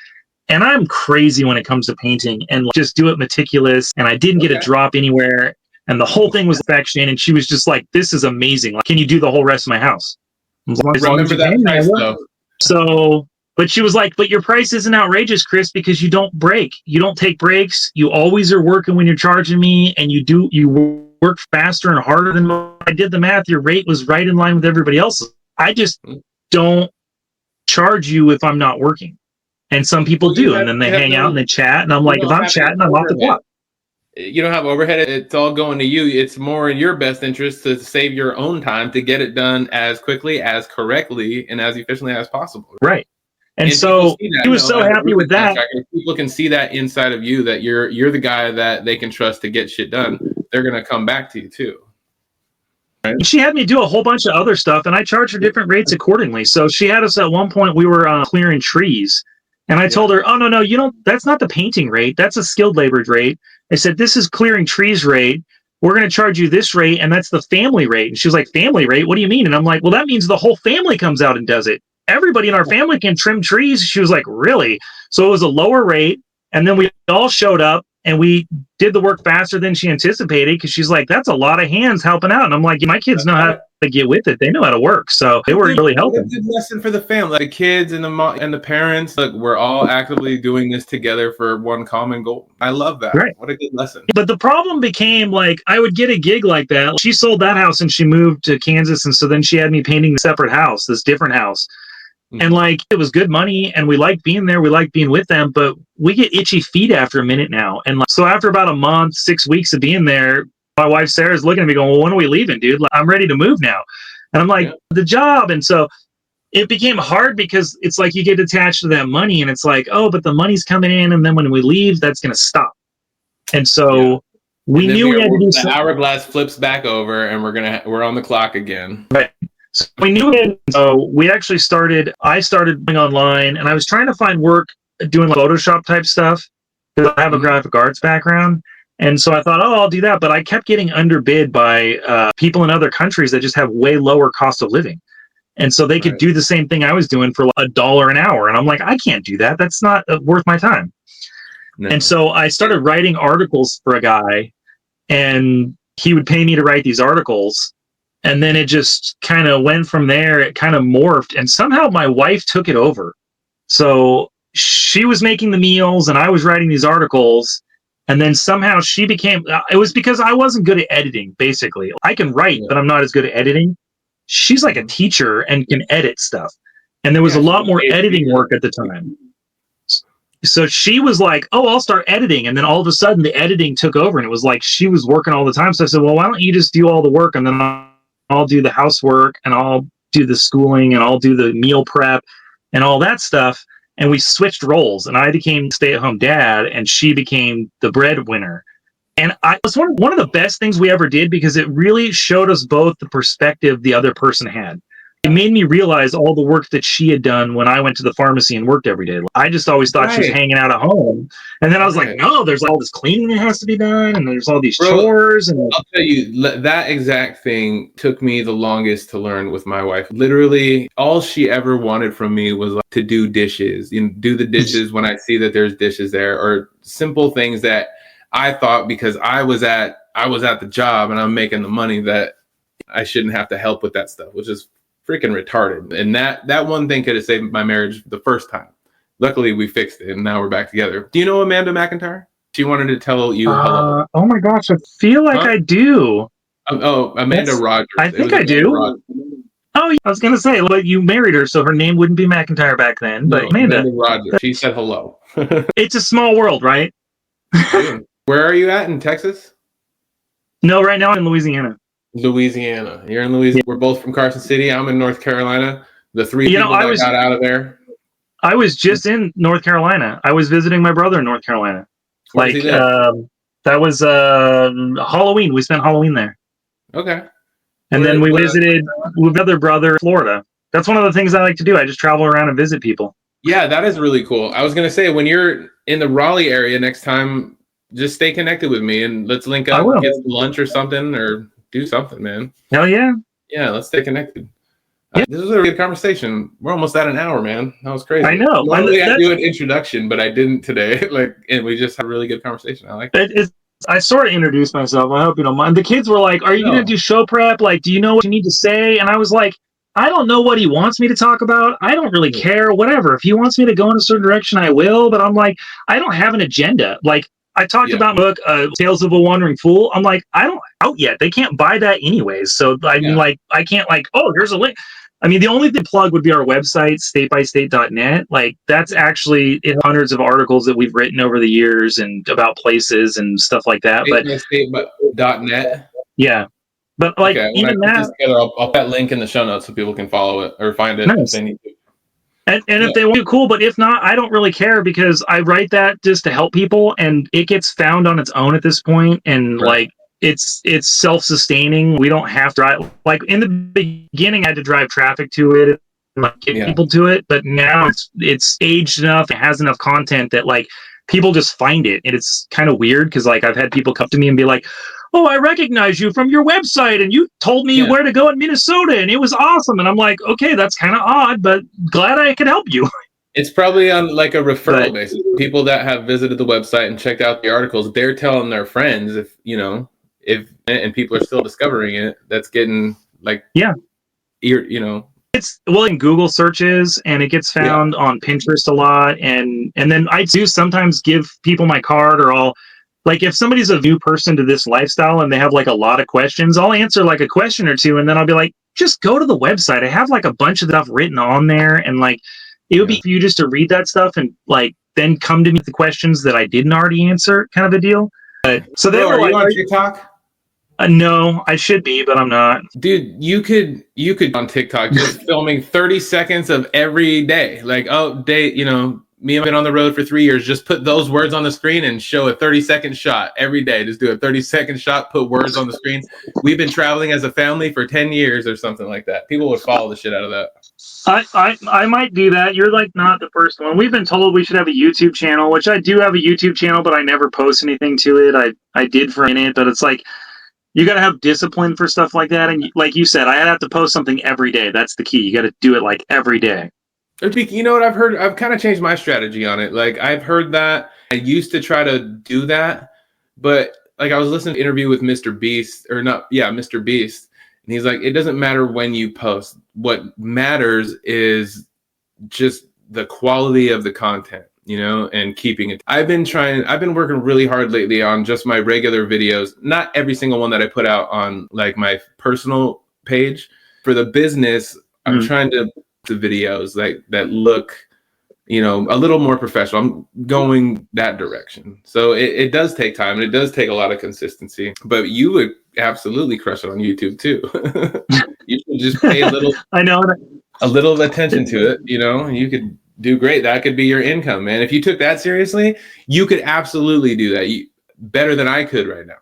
And I'm crazy when it comes to painting, and just do it meticulous. And I didn't get a drop anywhere. And the whole thing was perfection. And she was just like, this is amazing. Like, can you do the whole rest of my house? Remember that price, though. So, but she was like, but your price isn't outrageous, Chris, because you don't break. You don't take breaks. You always are working when you're charging me, and you work faster and harder than I did the math. Your rate was right in line with everybody else's. I just don't charge you if I'm not working. And some people do. And then they hang out and they chat. And I'm like, if I'm chatting, I'm off the clock. You don't have overhead. It's all going to you. It's more in your best interest to save your own time to get it done as quickly, as correctly, and as efficiently as possible. Right. And so he was so happy with that. People can see that inside of you, that you're the guy that they can trust to get shit done. They're going to come back to you too. Right? She had me do a whole bunch of other stuff, and I charged her different rates accordingly. So she had us at one point, we were clearing trees. And I told her, oh, no, that's not the painting rate. That's a skilled labor rate. I said, this is clearing trees rate. We're going to charge you this rate, and that's the family rate. And she was like, family rate? What do you mean? And I'm like, well, that means the whole family comes out and does it. Everybody in our family can trim trees. She was like, really? So it was a lower rate. And then we all showed up, and we did the work faster than she anticipated because she's like, that's a lot of hands helping out. And I'm like, my kids know how to get with it. They know how to work. So they were really helping. It's a good lesson for the family, the kids and the parents. Look, we're all actively doing this together for one common goal. I love that. Right. What a good lesson. But the problem became like, I would get a gig like that. She sold that house and she moved to Kansas. And so then she had me painting a separate house, this different house. And like, it was good money and we liked being there. We liked being with them, but we get itchy feet after a minute now. And like, so after about a month, 6 weeks of being there, my wife Sarah's looking at me going, well, when are we leaving, dude? Like, I'm ready to move now. And I'm like, the job. And so it became hard because it's like you get attached to that money and it's like, oh, but the money's coming in. And then when we leave, that's going to stop. And so we knew we had to do something. The hourglass flips back over and we're on the clock again. Right. So we knew it. So we actually I started going online and I was trying to find work doing like Photoshop type stuff because I have a graphic arts background. And so I thought, oh, I'll do that. But I kept getting underbid by people in other countries that just have way lower cost of living. And so they could do the same thing I was doing for $1 an hour. And I'm like, I can't do that. That's not worth my time. No. And so I started writing articles for a guy and he would pay me to write these articles. And then it just kind of went from there. It kind of morphed. And somehow my wife took it over. So she was making the meals and I was writing these articles. And then somehow she became, it was because I wasn't good at editing, basically. I can write, but I'm not as good at editing. She's like a teacher and can edit stuff. And there was a lot more editing work at the time. So she was like, oh, I'll start editing. And then all of a sudden the editing took over and it was like she was working all the time. So I said, well, why don't you just do all the work and then I'll do the housework and I'll do the schooling and I'll do the meal prep and all that stuff. And we switched roles and I became stay-at-home dad and she became the breadwinner. And it was one of the best things we ever did because it really showed us both the perspective the other person had. It made me realize all the work that she had done when I went to the pharmacy and worked every day. I just always thought she was hanging out at home. And then I was like, no, there's all this cleaning that has to be done. And there's all these chores. And I'll tell you, that exact thing took me the longest to learn with my wife. Literally, all she ever wanted from me was like, to do dishes. Do the dishes when I see that there's dishes there, or simple things that I thought because I was at the job and I'm making the money that I shouldn't have to help with that stuff, which is freaking retarded. And that one thing could have saved my marriage the first time. Luckily, we fixed it, and now we're back together. Do you know Amanda McIntyre? She wanted to tell you hello. Oh my gosh, I feel like I do. Amanda Rogers. I think I do. Rogers. Oh, yeah, I was going to say, well, you married her, so her name wouldn't be McIntyre back then. But Amanda Rogers. She said hello. It's a small world, right? Where are you at in Texas? No, right now I'm in Louisiana. Louisiana. You're in Louisiana. We're both from Carson City. I'm in North Carolina. The three people that got out of there. I was just in North Carolina. I was visiting my brother in North Carolina. That was Halloween. We spent Halloween there. Okay. And then we visited with other brother in Florida. That's one of the things I like to do. I just travel around and visit people. Yeah, that is really cool. I was going to say, when you're in the Raleigh area next time, just stay connected with me and let's link up, get some lunch or something, or do something, man. Hell yeah. Yeah, let's stay connected. Yeah. This was a really good conversation. We're almost at an hour, man. That was crazy. I know. Normally I do an introduction, but I didn't today. And we just had a really good conversation. I like it. I sort of introduced myself. I hope you don't mind. The kids were like, are you going to do show prep? Like, do you know what you need to say? And I was like, I don't know what he wants me to talk about. I don't really care. Whatever. If he wants me to go in a certain direction, I will. But I'm like, I don't have an agenda. Like, I talked about my book, Tales of a Wandering Fool. I'm like, I don't out yet. They can't buy that anyways. So I mean, like, I can't here's a link. I mean, the only thing to plug would be our website, statebystate.net. Like, that's actually hundreds of articles that we've written over the years and about places and stuff like that. Statebystate.net. Yeah. But like, even that, I'll put that link in the show notes so people can follow it or find it if they need to. And if they want to, cool. But if not, I don't really care because I write that just to help people, and it gets found on its own at this point. And like, it's self-sustaining. We don't have to drive. Like in the beginning, I had to drive traffic to it and like get people to it. But now it's aged enough. It has enough content that like people just find it. And it's kind of weird because like I've had people come to me and be like, oh, I recognize you from your website and you told me where to go in Minnesota and it was awesome. And I'm like, okay, that's kind of odd, but glad I could help you. It's probably on like a referral basis. People that have visited the website and checked out the articles, they're telling their friends and people are still discovering it. That's getting like, It's in Google searches, and it gets found on Pinterest a lot. And then I do sometimes give people my card, or I'll, like, if somebody's a new person to this lifestyle and they have like a lot of questions, I'll answer like a question or two, and then I'll be like, just go to the website. I have like a bunch of stuff written on there, and like it would be for you just to read that stuff and like then come to me with the questions that I didn't already answer, kind of a deal. So they were like, you on TikTok? No, I should be, but I'm not. Dude, you could on TikTok just filming 30 seconds of every day. Like, me, I've been on the road for 3 years. Just put those words on the screen and show a 30-second shot every day. Just do a 30-second shot, put words on the screen. We've been traveling as a family for 10 years or something like that. People would follow the shit out of that. I might do that. You're like not the first one. We've been told we should have a YouTube channel, which I do have a YouTube channel, but I never post anything to it. I did for a minute, but it's like, you got to have discipline for stuff like that. And like you said, I have to post something every day. That's the key. You got to do it like every day. You know what I've heard? I've kind of changed my strategy on it. Like, I've heard that I used to try to do that, but like I was listening to an interview with Mr. Beast. And he's like, it doesn't matter when you post. What matters is just the quality of the content, and keeping it. I've been working really hard lately on just my regular videos, not every single one that I put out on like my personal page. For the business, I'm trying to the videos that look, a little more professional. I'm going that direction. So it does take time, and it does take a lot of consistency, but you would absolutely crush it on YouTube too. You should just pay a little, a little attention to it. You could do great. That could be your income, man. If you took that seriously, you could absolutely do that. Better than I could right now.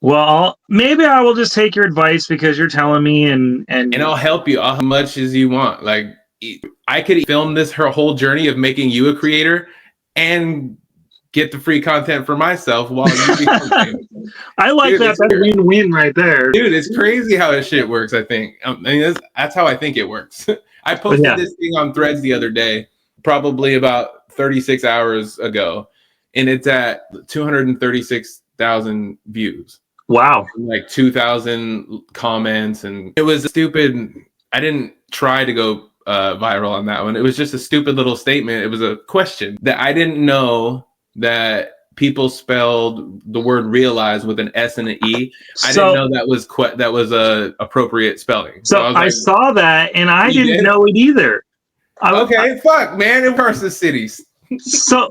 Well, maybe I will just take your advice because you're telling me, and I'll help you as much as you want. Like, I could film this her whole journey of making you a creator and get the free content for myself while you become famous. I like that. That's a win-win right there. Dude, it's crazy how this shit works, I think. That's how I think it works. I posted this thing on Threads the other day, probably about 36 hours ago, and it's at 236,000 views. Wow. Like 2,000 comments, and it was stupid. I didn't try to go viral on that one. It was just a stupid little statement. It was a question that I didn't know that people spelled the word realize with an S and an E. I didn't know that was a appropriate spelling. So I saw that, and I didn't know it either. Fuck, man, in Carson cities. So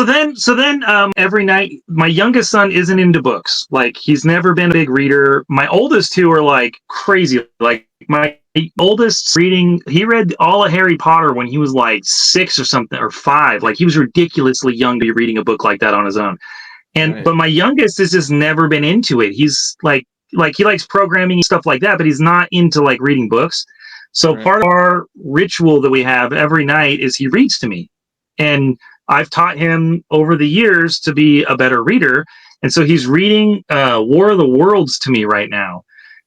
then every night, my youngest son isn't into books. Like, he's never been a big reader. My oldest two are like crazy. Like, my oldest he read all of Harry Potter when he was like 6 or something, or 5. Like, he was ridiculously young to be reading a book like that on his own. But my youngest has just never been into it. He's like he likes programming and stuff like that, but he's not into like reading books. So part of our ritual that we have every night is he reads to me. And I've taught him over the years to be a better reader. And so he's reading War of the Worlds to me right now.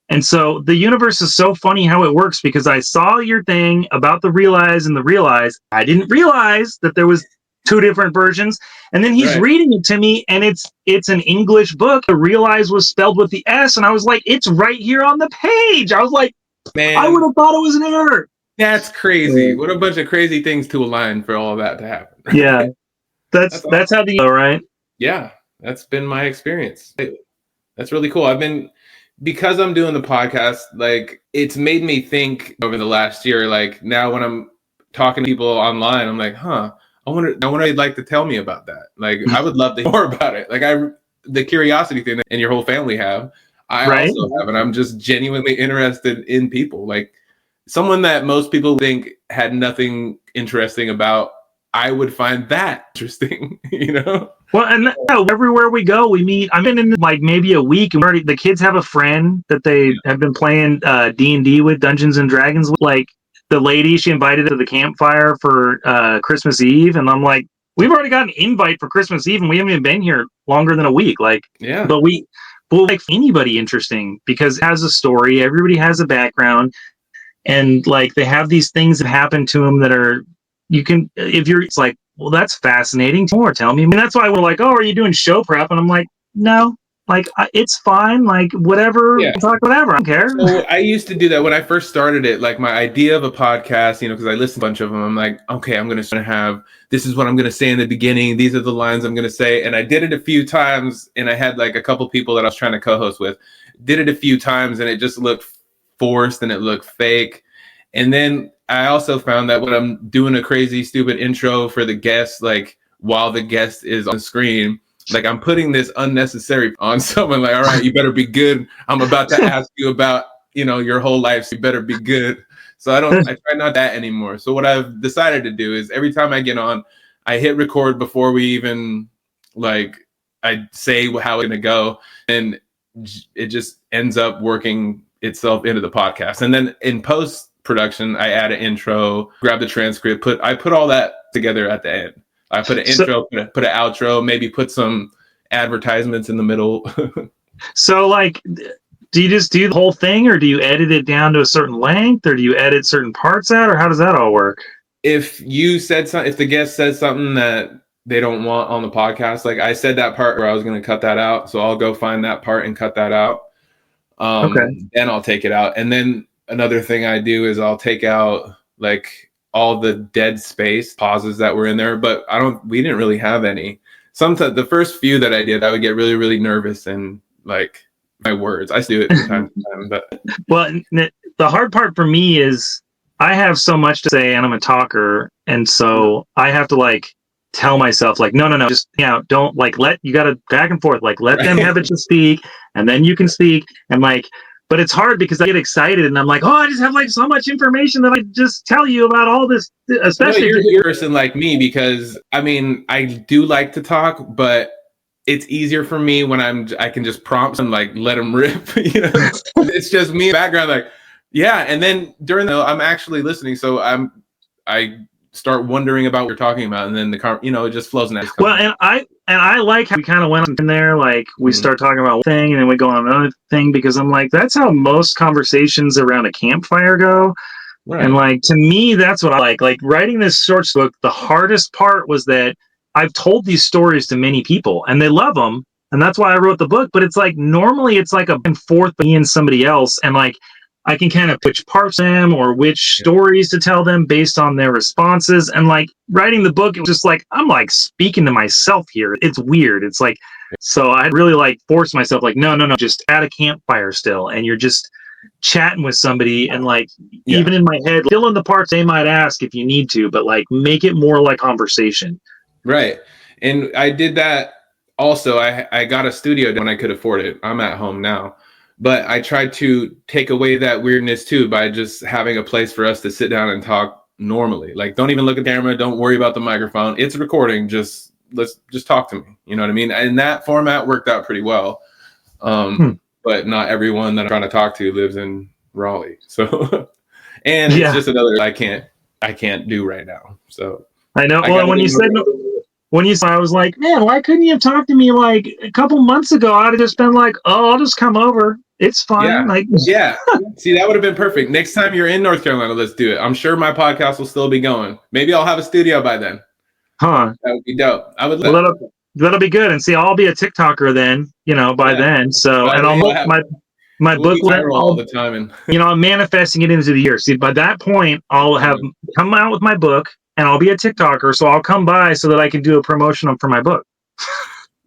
And so the universe is so funny how it works, because I saw your thing about the realize and the realize. I didn't realize that there was 2 different versions. And then he's reading it to me, and it's an English book. The realize was spelled with the S. And I was like, it's right here on the page. I was like, man, I would have thought it was an error. That's crazy. What a bunch of crazy things to align for all of that to happen. Yeah. That's how right? Yeah. That's been my experience. That's really cool. Because I'm doing the podcast, like, it's made me think over the last year. Like, now when I'm talking to people online, I'm like, I wonder they'd like to tell me about that. Like, I would love to hear more about it. Like, the curiosity thing and your whole family have, I also have, and I'm just genuinely interested in people. Like, someone that most people think had nothing interesting about, I would find that interesting, Well, and everywhere we go, we meet. I've been in like maybe a week, and the kids have a friend that they have been playing D&D with, Dungeons and Dragons with. Like, the lady, she invited to the campfire for Christmas Eve, and I'm like, we've already got an invite for Christmas Eve, and we haven't even been here longer than a week. Like, but we'll like anybody interesting, because it has a story. Everybody has a background. And like, they have these things that happen to them that are you can, if you're, it's like, well, that's fascinating. More, tell me. And that's why we're like, oh, are you doing show prep? And I'm like, no, like, it's fine. Like, whatever, Yeah. talk whatever. I don't care. So I used to do that when I first started it. Like my idea of a podcast, because I listened to a bunch of them. I'm like, okay, I'm going to have, this is what I'm going to say in the beginning. These are the lines I'm going to say. And I did it a few times, and I had like a couple people that I was trying to co-host with. Did it a few times, and it just looked forced and it looked fake. And then I also found that when I'm doing a crazy, stupid intro for the guest, like while the guest is on the screen, like I'm putting this unnecessary on someone. Like, all right, you better be good. I'm about to ask you about, your whole life. So you better be good. So I try not that anymore. So what I've decided to do is every time I get on, I hit record before we even I say how it's going to go. And it just ends up working itself into the podcast. And then in post production, I add an intro, grab the transcript, I put all that together at the end. I put an intro, put an outro, maybe put some advertisements in the middle. So like, do you just do the whole thing, or do you edit it down to a certain length, or do you edit certain parts out, or how does that all work? If you said something, if the guest says something that they don't want on the podcast, like I said that part where I was going to cut that out, so I'll go find that part and cut that out. Okay. Then I'll take it out. And then another thing I do is I'll take out like all the dead space pauses that were in there, but we didn't really have any. Sometimes the first few that I did, I would get really, really nervous and like my words. I do it from time to time, but well, the hard part for me is I have so much to say and I'm a talker. And so I have to like tell myself like, no, just, don't like you got to back and forth, like let them have it to speak and then you can speak. And like, but it's hard because I get excited and I'm like, oh, I just have like so much information that I just tell you about all this, especially you're a person like me, because I mean, I do like to talk, but it's easier for me when I can just prompt and like let them rip, It's just me in the background, like, yeah. And then I'm actually listening. So I start wondering about what you're talking about, and then it just flows in. Well, and I like how we kind of went in there, like we start talking about one thing and then we go on another thing, because I'm like, that's how most conversations around a campfire go. Right. And like, to me, that's what I like writing this short book. The hardest part was that I've told these stories to many people and they love them. And that's why I wrote the book. But it's like, normally it's like a back and forth between me and somebody else. And like, I can kind of which parts them or which stories to tell them based on their responses. And like writing the book, it was just like, I'm like speaking to myself here. It's weird. It's like, so I really like force myself like, no, just at a campfire still. And you're just chatting with somebody and like, even in my head, fill in the parts they might ask if you need to, but like make it more like conversation. Right. And I did that also. I got a studio when I could afford it. I'm at home now. But I tried to take away that weirdness too by just having a place for us to sit down and talk normally. Like, don't even look at the camera. Don't worry about the microphone. It's recording. Let's talk to me. You know what I mean? And that format worked out pretty well. But not everyone that I'm trying to talk to lives in Raleigh. So, and it's just another I can't do right now. So I know. Well, when you said I was like, man, why couldn't you have talked to me like a couple months ago? I'd have just been like, oh, I'll just come over. It's fine. See, that would have been perfect. Next time you're in North Carolina, let's do it. I'm sure my podcast will still be going. Maybe I'll have a studio by then. Huh? That would be dope. I would. That'll be good. And see, I'll be a TikToker then. By then. So, and I'll my book all the time, and I'm manifesting it into the year. See, by that point, I'll have come out with my book, and I'll be a TikToker. So I'll come by so that I can do a promotion for my book.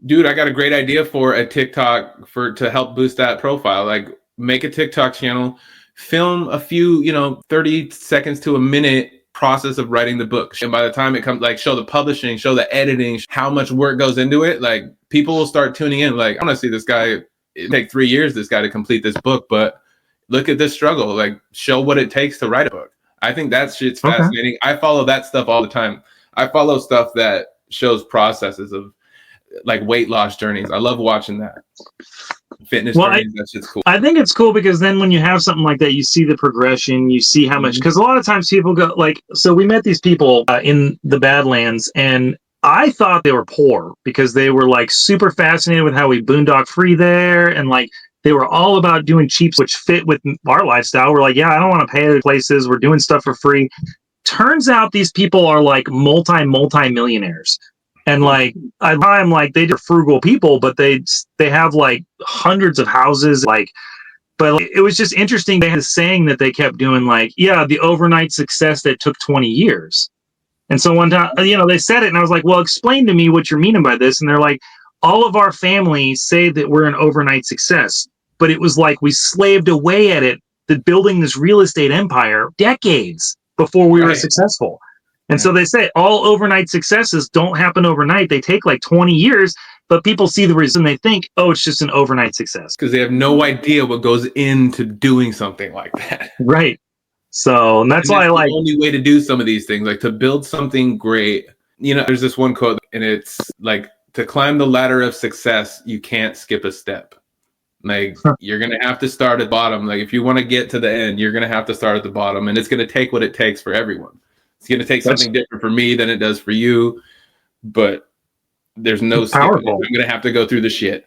Dude, I got a great idea for a TikTok to help boost that profile. Like, make a TikTok channel, film a few, 30 seconds to a minute process of writing the book. And by the time it comes, like, show the publishing, show the editing, how much work goes into it. Like, people will start tuning in. Like, I want to see this guy. It take 3 years, this guy, to complete this book, but look at this struggle. Like, show what it takes to write a book. I think that shit's fascinating. I follow that stuff all the time. I follow stuff that shows processes of like weight loss journeys. I love watching that. Fitness journeys, that shit's cool. I think it's cool because then when you have something like that, you see the progression, you see how much, because a lot of times people go like, so we met these people in the Badlands, and I thought they were poor because they were like super fascinated with how we boondock free there, and like they were all about doing cheap, which fit with our lifestyle. We're like, yeah, I don't want to pay other places. We're doing stuff for free. turns out these people are like multi-millionaires. And like, I'm like, they're frugal people, but they have like hundreds of houses. Like, but like, it was just interesting. They had a saying that they kept doing, like, yeah, the overnight success that took 20 years. And so one time, they said it, and I was like, well, explain to me what you're meaning by this. And they're like, all of our families say that we're an overnight success, but it was like we slaved away at it, building this real estate empire decades before we were successful. And so they say all overnight successes don't happen overnight. They take like 20 years, but people see the reason they think, oh, it's just an overnight success. Because they have no idea what goes into doing something like that. Right. So and that's why I like the only way to do some of these things, like to build something great. There's this one quote, and it's like, to climb the ladder of success, you can't skip a step. Like, you're going to have to start at the bottom. Like, if you want to get to the end, you're going to have to start at the bottom, and it's going to take what it takes for everyone. It's going to take something different for me than it does for you, but there's no skipping. I'm going to have to go through the shit,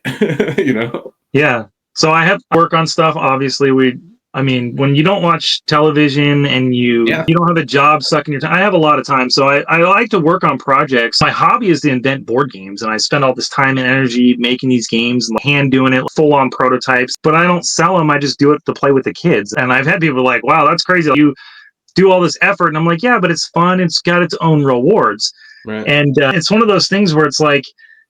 Yeah. So I have to work on stuff. Obviously, when you don't watch television and you don't have a job sucking your time, I have a lot of time. So I like to work on projects. My hobby is to invent board games, and I spend all this time and energy making these games and hand doing it, full on prototypes, but I don't sell them. I just do it to play with the kids. And I've had people like, wow, that's crazy. You do all this effort. And I'm like, yeah, but it's fun. It's got its own rewards. Right. And it's one of those things where it's like,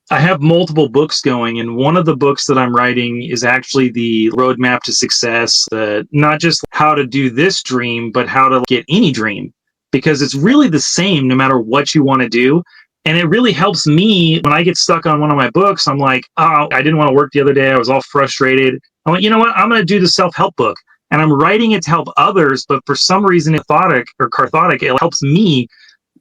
I have multiple books going, and one of the books that I'm writing is actually the roadmap to success, not just how to do this dream, but how to get any dream, because it's really the same no matter what you want to do. And it really helps me when I get stuck on one of my books. I'm like, oh, I didn't want to work the other day. I was all frustrated. I'm like, you know what? I'm going to do the self-help book, and I'm writing it to help others. But for some reason, cathartic, it helps me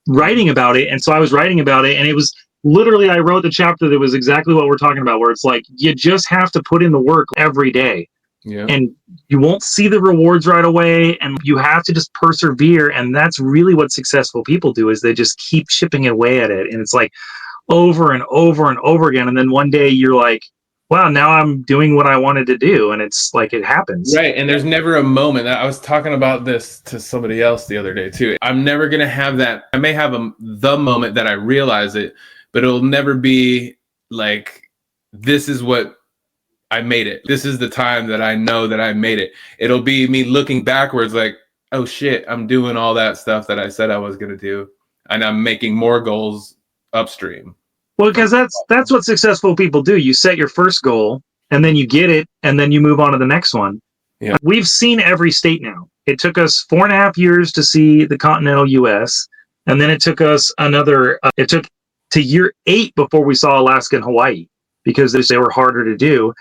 writing about it. And so I was writing about it, and it was literally, I wrote the chapter that was exactly what we're talking about, where it's like, you just have to put in the work every day. Yeah. And you won't see the rewards right away, and you have to just persevere. And that's really what successful people do, is they just keep chipping away at it. And it's like over and over and over again. And then one day you're like, wow, now I'm doing what I wanted to do. And it's like, it happens. Right. And there's never a moment. I was talking about this to somebody else the other day too. I'm never going to have that. I may have the moment that I realize it, but it'll never be like, this is what I made it. This is the time that I know that I made it. It'll be me looking backwards like, oh shit, I'm doing all that stuff that I said I was going to do. And I'm making more goals upstream. Well, because that's what successful people do. You set your first goal, and then you get it, and then you move on to the next one. Yeah. We've seen every state now. It took us 4.5 years to see the continental U.S., and then it took us it took to year 8 before we saw Alaska and Hawaii, because they were harder to do.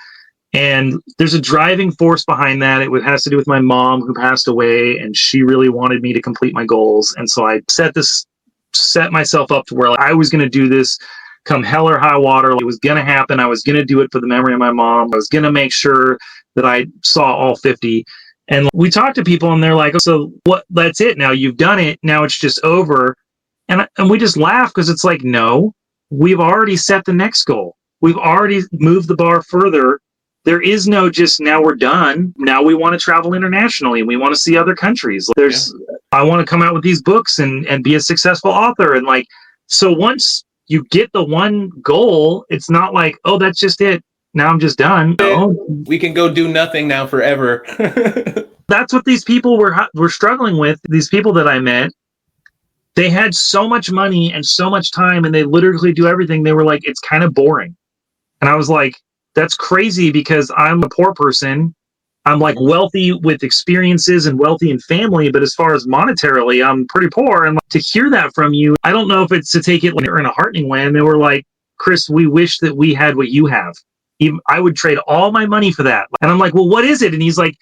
And there's a driving force behind that. It has to do with my mom, who passed away, and she really wanted me to complete my goals. And so I set myself up to where I was going to do this come hell or high water. It was going to happen. I was going to do it for the memory of my mom. I was going to make sure that I saw all 50. And we talked to people, and they're like, so what? That's it. Now you've done it. Now it's just over. And we just laugh, because it's like, no, we've already set the next goal. We've already moved the bar further. There is no just now we're done. Now we want to travel internationally, and we want to see other countries. I want to come out with these books and be a successful author. And like, so once you get the one goal, it's not like, oh, that's just it. Now I'm just done. No. We can go do nothing now forever. That's what these people were struggling with. These people that I met, they had so much money and so much time, and they literally do everything. They were like, it's kind of boring. And I was like, that's crazy, because I'm a poor person. I'm like wealthy with experiences and wealthy in family, but as far as monetarily, I'm pretty poor. And to hear that from you, I don't know if it's to take it like in a heartening way. And they were like, Chris, we wish that we had what you have. I would trade all my money for that. And I'm like, well, what is it? And he's like,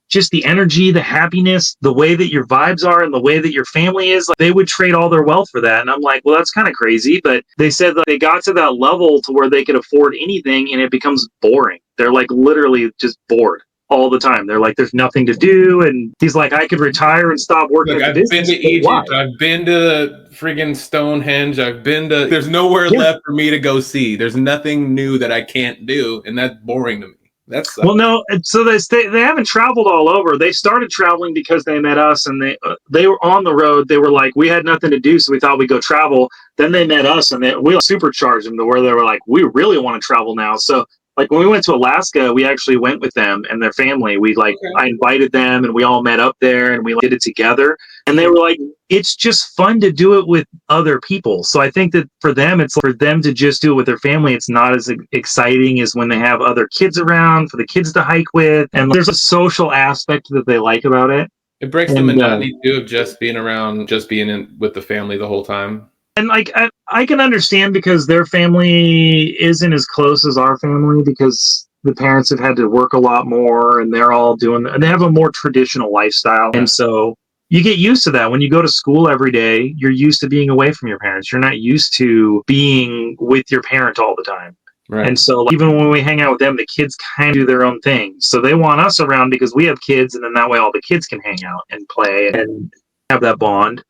just the energy, the happiness, the way that your vibes are, and the way that your family is. Like, they would trade all their wealth for that. And I'm like, well, that's kind of crazy. But they said that they got to that level to where they could afford anything, and it becomes boring. They're like literally just bored all the time. They're like, there's nothing to do. And he's like, I could retire and stop working. Look, I've been to Egypt. I've been to friggin' Stonehenge. There's nowhere left for me to go see. There's nothing new that I can't do. And that's boring to me. That's Well, no. So they haven't traveled all over. They started traveling because they met us, and they were on the road. They were like, we had nothing to do, so we thought we'd go travel. Then they met us, and we supercharged them to where they were like, we really want to travel now. So like when we went to Alaska, we actually went with them and their family. I invited them, and we all met up there, and we did it together. And they were like, it's just fun to do it with other people. So I think that for them, it's for them to just do it with their family. It's not as exciting as when they have other kids around for the kids to hike with. And there's a social aspect that they like about it. It breaks the monotony too of just being around, just being with the family the whole time. And like I can understand because their family isn't as close as our family because the parents have had to work a lot more, and they're all and they have a more traditional lifestyle. And so you get used to that. When you go to school every day, you're used to being away from your parents. You're not used to being with your parent all the time. Right. And so even when we hang out with them, the kids kind of do their own thing. So they want us around because we have kids, and then that way all the kids can hang out and play and have that bond.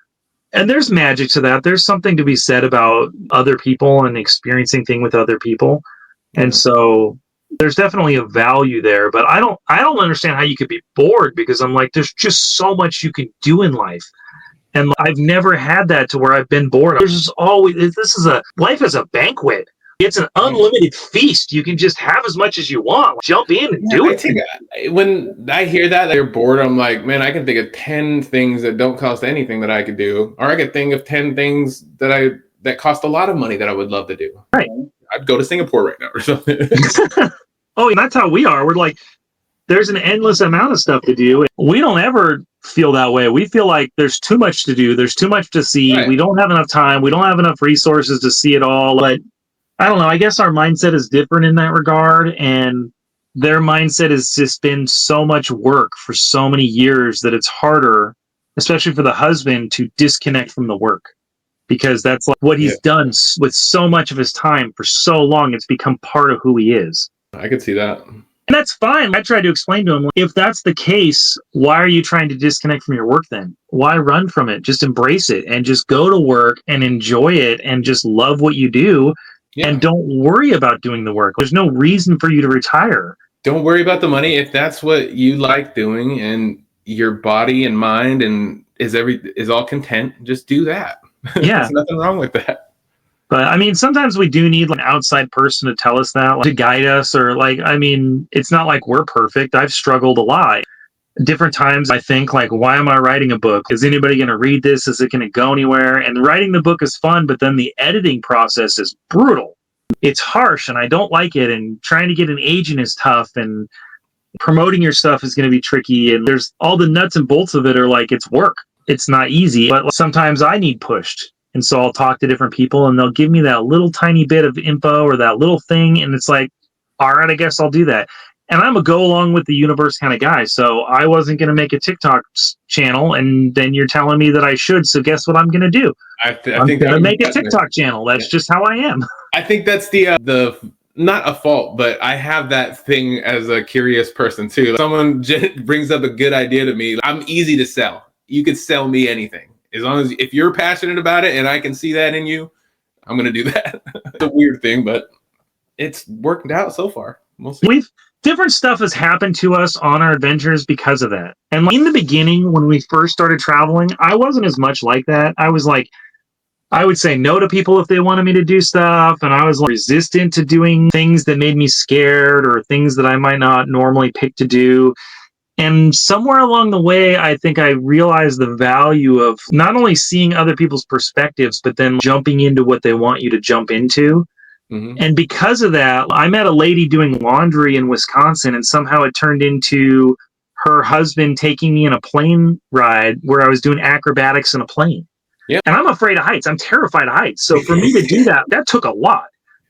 And there's magic to that. There's something to be said about other people and experiencing things with other people. And so there's definitely a value there, but I don't understand how you could be bored, because I'm like, there's just so much you can do in life. And I've never had that to where I've been bored. There's just always, life is a banquet. It's an unlimited feast. You can just have as much as you want. Jump in and do it. When I hear that you're bored, I'm like, man, I can think of 10 things that don't cost anything that I could do. Or I could think of 10 things that cost a lot of money that I would love to do. Right. I'd go to Singapore right now or something. Oh, and that's how we are. We're like, there's an endless amount of stuff to do. We don't ever feel that way. We feel like there's too much to do. There's too much to see. Right. We don't have enough time. We don't have enough resources to see it all. But I don't know. I guess our mindset is different in that regard. And their mindset has just been so much work for so many years that it's harder, especially for the husband, to disconnect from the work. Because that's like what he's done with so much of his time for so long. It's become part of who he is. I could see that. And that's fine. I tried to explain to him, if that's the case, why are you trying to disconnect from your work then? Why run from it? Just embrace it and just go to work and enjoy it and just love what you do. Yeah. And don't worry about doing the work. There's no reason for you to retire. Don't worry about the money. If that's what you like doing and your body and mind and is all content, just do that. Yeah. There's nothing wrong with that. But I mean, sometimes we do need an outside person to tell us that, to guide us, or it's not like we're perfect. I've struggled a lot. Different times I think why am I writing a book? Is anybody going to read this? Is it going to go anywhere? And writing the book is fun, but then the editing process is brutal. It's harsh and I don't like it. And trying to get an agent is tough, and promoting your stuff is going to be tricky. And there's all the nuts and bolts of it are it's work. It's not easy, but sometimes I need pushed. And so I'll talk to different people and they'll give me that little tiny bit of info or that little thing. And it's like, all right, I guess I'll do that. And I'm a go along with the universe kind of guy. So I wasn't going to make a TikTok channel. And then you're telling me that I should. So guess what I'm going to do? I'm going to make a TikTok channel. That's just how I am. I think that's the not a fault, but I have that thing as a curious person too. Someone brings up a good idea to me. I'm easy to sell. You could sell me anything. As long as if you're passionate about it and I can see that in you, I'm going to do that. It's a weird thing, but it's worked out so far. We'll see. Different stuff has happened to us on our adventures because of that. And in the beginning, when we first started traveling, I wasn't as much like that. I was I would say no to people if they wanted me to do stuff. And I was resistant to doing things that made me scared or things that I might not normally pick to do. And somewhere along the way, I think I realized the value of not only seeing other people's perspectives, but then jumping into what they want you to jump into. Mm-hmm. And because of that, I met a lady doing laundry in Wisconsin, and somehow it turned into her husband taking me in a plane ride where I was doing acrobatics in a plane. Yeah. And I'm afraid of heights. I'm terrified of heights. So for me to do that, that took a lot.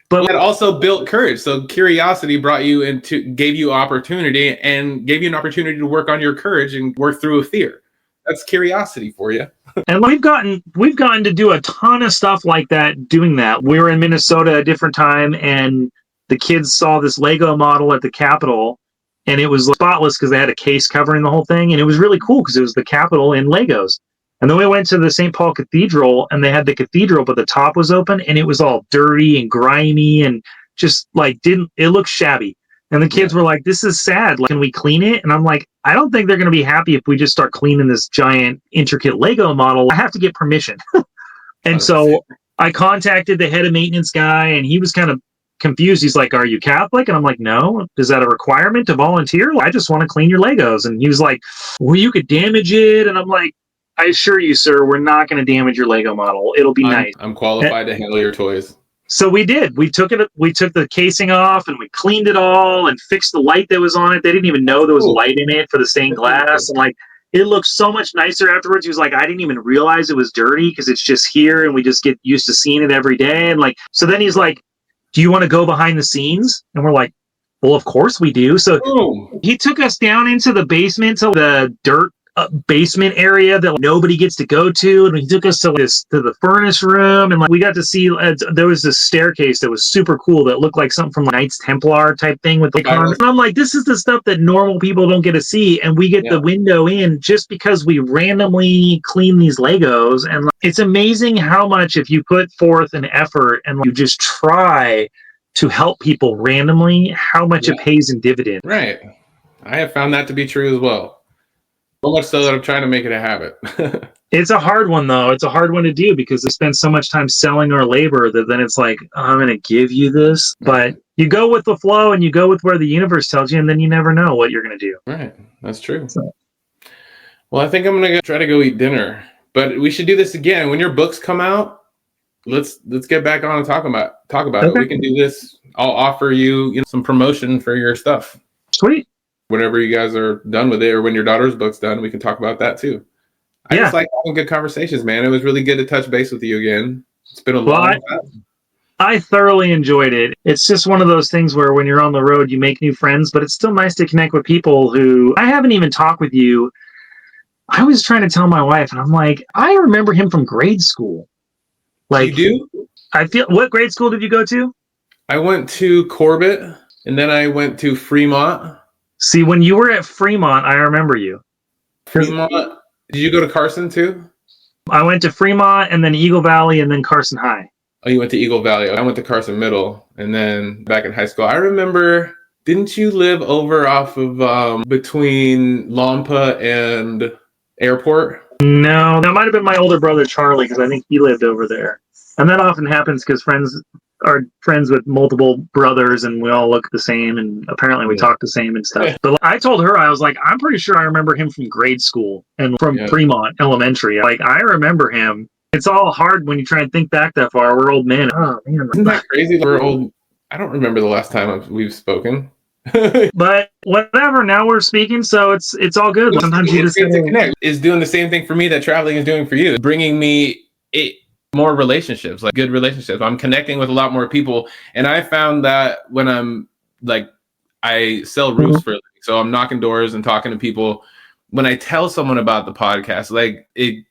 But it also built courage. So curiosity gave you an opportunity to work on your courage and work through a fear. That's curiosity for you. And we've gotten to do a ton of stuff like that, doing that. We were in Minnesota a different time, and the kids saw this Lego model at the Capitol, and it was spotless because they had a case covering the whole thing. And it was really cool because it was the Capitol in Legos. And then we went to the St. Paul Cathedral, and they had the cathedral, but the top was open, and it was all dirty and grimy and just it looked shabby. And the kids were like, this is sad. Like, can we clean it? And I'm like, I don't think they're going to be happy if we just start cleaning this giant, intricate Lego model. I have to get permission. And 100%. so I contacted the head of maintenance guy, and he was kind of confused. He's like, are you Catholic? And I'm like, no. Is that a requirement to volunteer? I just want to clean your Legos. And he was like, well, you could damage it. And I'm like, I assure you, sir, we're not going to damage your Lego model. It'll be nice. I'm qualified to handle your toys. So we did. We took the casing off, and we cleaned it all and fixed the light that was on it. They didn't even know there was light in it for the stained glass. And like, it looked so much nicer afterwards. He was like, I didn't even realize it was dirty because it's just here and we just get used to seeing it every day. And like, so then he's like, do you want to go behind the scenes? And we're like, well, of course we do. So he took us down into the basement, to the dirt basement area that nobody gets to go to, and he took us to the furnace room, and like we got to see there was this staircase that was super cool that looked like something from Knights Templar type thing with the and I'm like, this is the stuff that normal people don't get to see, and we get the window in just because we randomly clean these Legos. And like, it's amazing how much, if you put forth an effort and like, you just try to help people randomly, how much it pays in dividends. Right. I have found that to be true as well. So much so that I'm trying to make it a habit. It's a hard one, though. It's a hard one to do because they spend so much time selling our labor that then it's like, I'm going to give you this. But you go with the flow and you go with where the universe tells you, and then you never know what you're going to do. Right. That's true. Well, I think I'm going to try to go eat dinner. But we should do this again. When your books come out, let's get back on and talk about it. We can do this. I'll offer you some promotion for your stuff. Sweet. Whenever you guys are done with it, or when your daughter's book's done, we can talk about that too. I just like having good conversations, man. It was really good to touch base with you again. It's been a long time. I thoroughly enjoyed it. It's just one of those things where when you're on the road, you make new friends, but it's still nice to connect with people who I haven't even talked with you. I was trying to tell my wife, and I'm like, I remember him from grade school. Like, you do? I feel. What grade school did you go to? I went to Corbett, and then I went to Fremont. See, when you were at Fremont, I remember you. Fremont? Did you go to Carson too? I went to Fremont and then Eagle Valley and then Carson High. Oh, you went to Eagle Valley. I went to Carson Middle, and then back in high school. I remember, didn't you live over off of between Lampa and Airport? No, that might have been my older brother, Charlie, because I think he lived over there. And that often happens because friends are friends with multiple brothers and we all look the same, and apparently we talk the same and stuff. But I told her, I was like, I'm pretty sure I remember him from grade school and from Fremont Elementary. Like, I remember him. It's all hard when you try and think back that far. We're old men. Oh, man. Isn't that crazy? We're old. I don't remember the last time we've spoken. But whatever, now we're speaking, so it's all good. Sometimes you just get to connect. It's doing the same thing for me that traveling is doing for you, bringing me more relationships, like good relationships. I'm connecting with a lot more people, and I found that when I'm like, I sell roofs for a living, so I'm knocking doors and talking to people. When I tell someone about the podcast, like they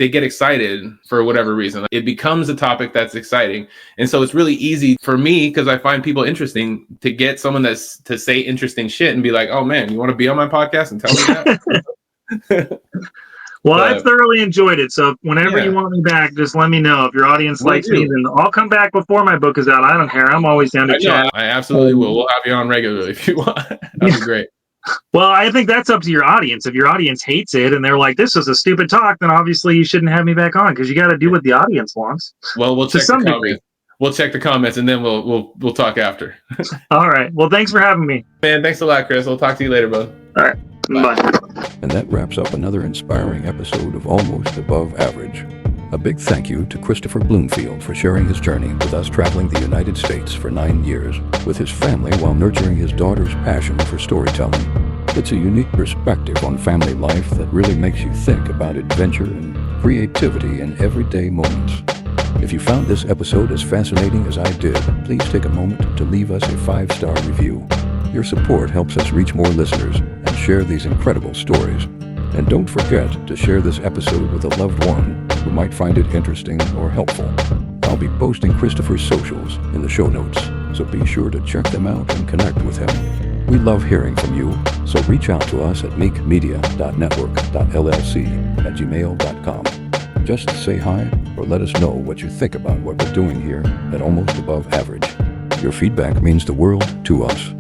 get excited for whatever reason. It becomes a topic that's exciting. And so it's really easy for me, because I find people interesting, to get someone that's to say interesting shit and be like, oh man, you want to be on my podcast and tell me that? Well, I thoroughly enjoyed it. So whenever you want me back, just let me know. If your audience likes me, then I'll come back before my book is out. I don't care. I'm always down to chat. I absolutely will. We'll have you on regularly if you want. That'd be great. Well, I think that's up to your audience. If your audience hates it and they're like, this is a stupid talk, then obviously you shouldn't have me back on, because you got to do what the audience wants. Well, we'll check the comments. We'll check the comments and then we'll talk after. All right. Well, thanks for having me. Man, thanks a lot, Chris. I'll talk to you later, bud. All right. Bye. And that wraps up another inspiring episode of Almost Above Average. A big thank you to Christopher Bloomfield for sharing his journey with us, traveling the United States for 9 years with his family while nurturing his daughter's passion for storytelling. It's a unique perspective on family life that really makes you think about adventure and creativity in everyday moments. If you found this episode as fascinating as I did, please take a moment to leave us a 5-star review. Your support helps us reach more listeners and share these incredible stories. And don't forget to share this episode with a loved one who might find it interesting or helpful. I'll be posting Christopher's socials in the show notes, so be sure to check them out and connect with him. We love hearing from you, so reach out to us at meekmedia.network.llc@gmail.com. Just say hi or let us know what you think about what we're doing here at Almost Above Average. Your feedback means the world to us.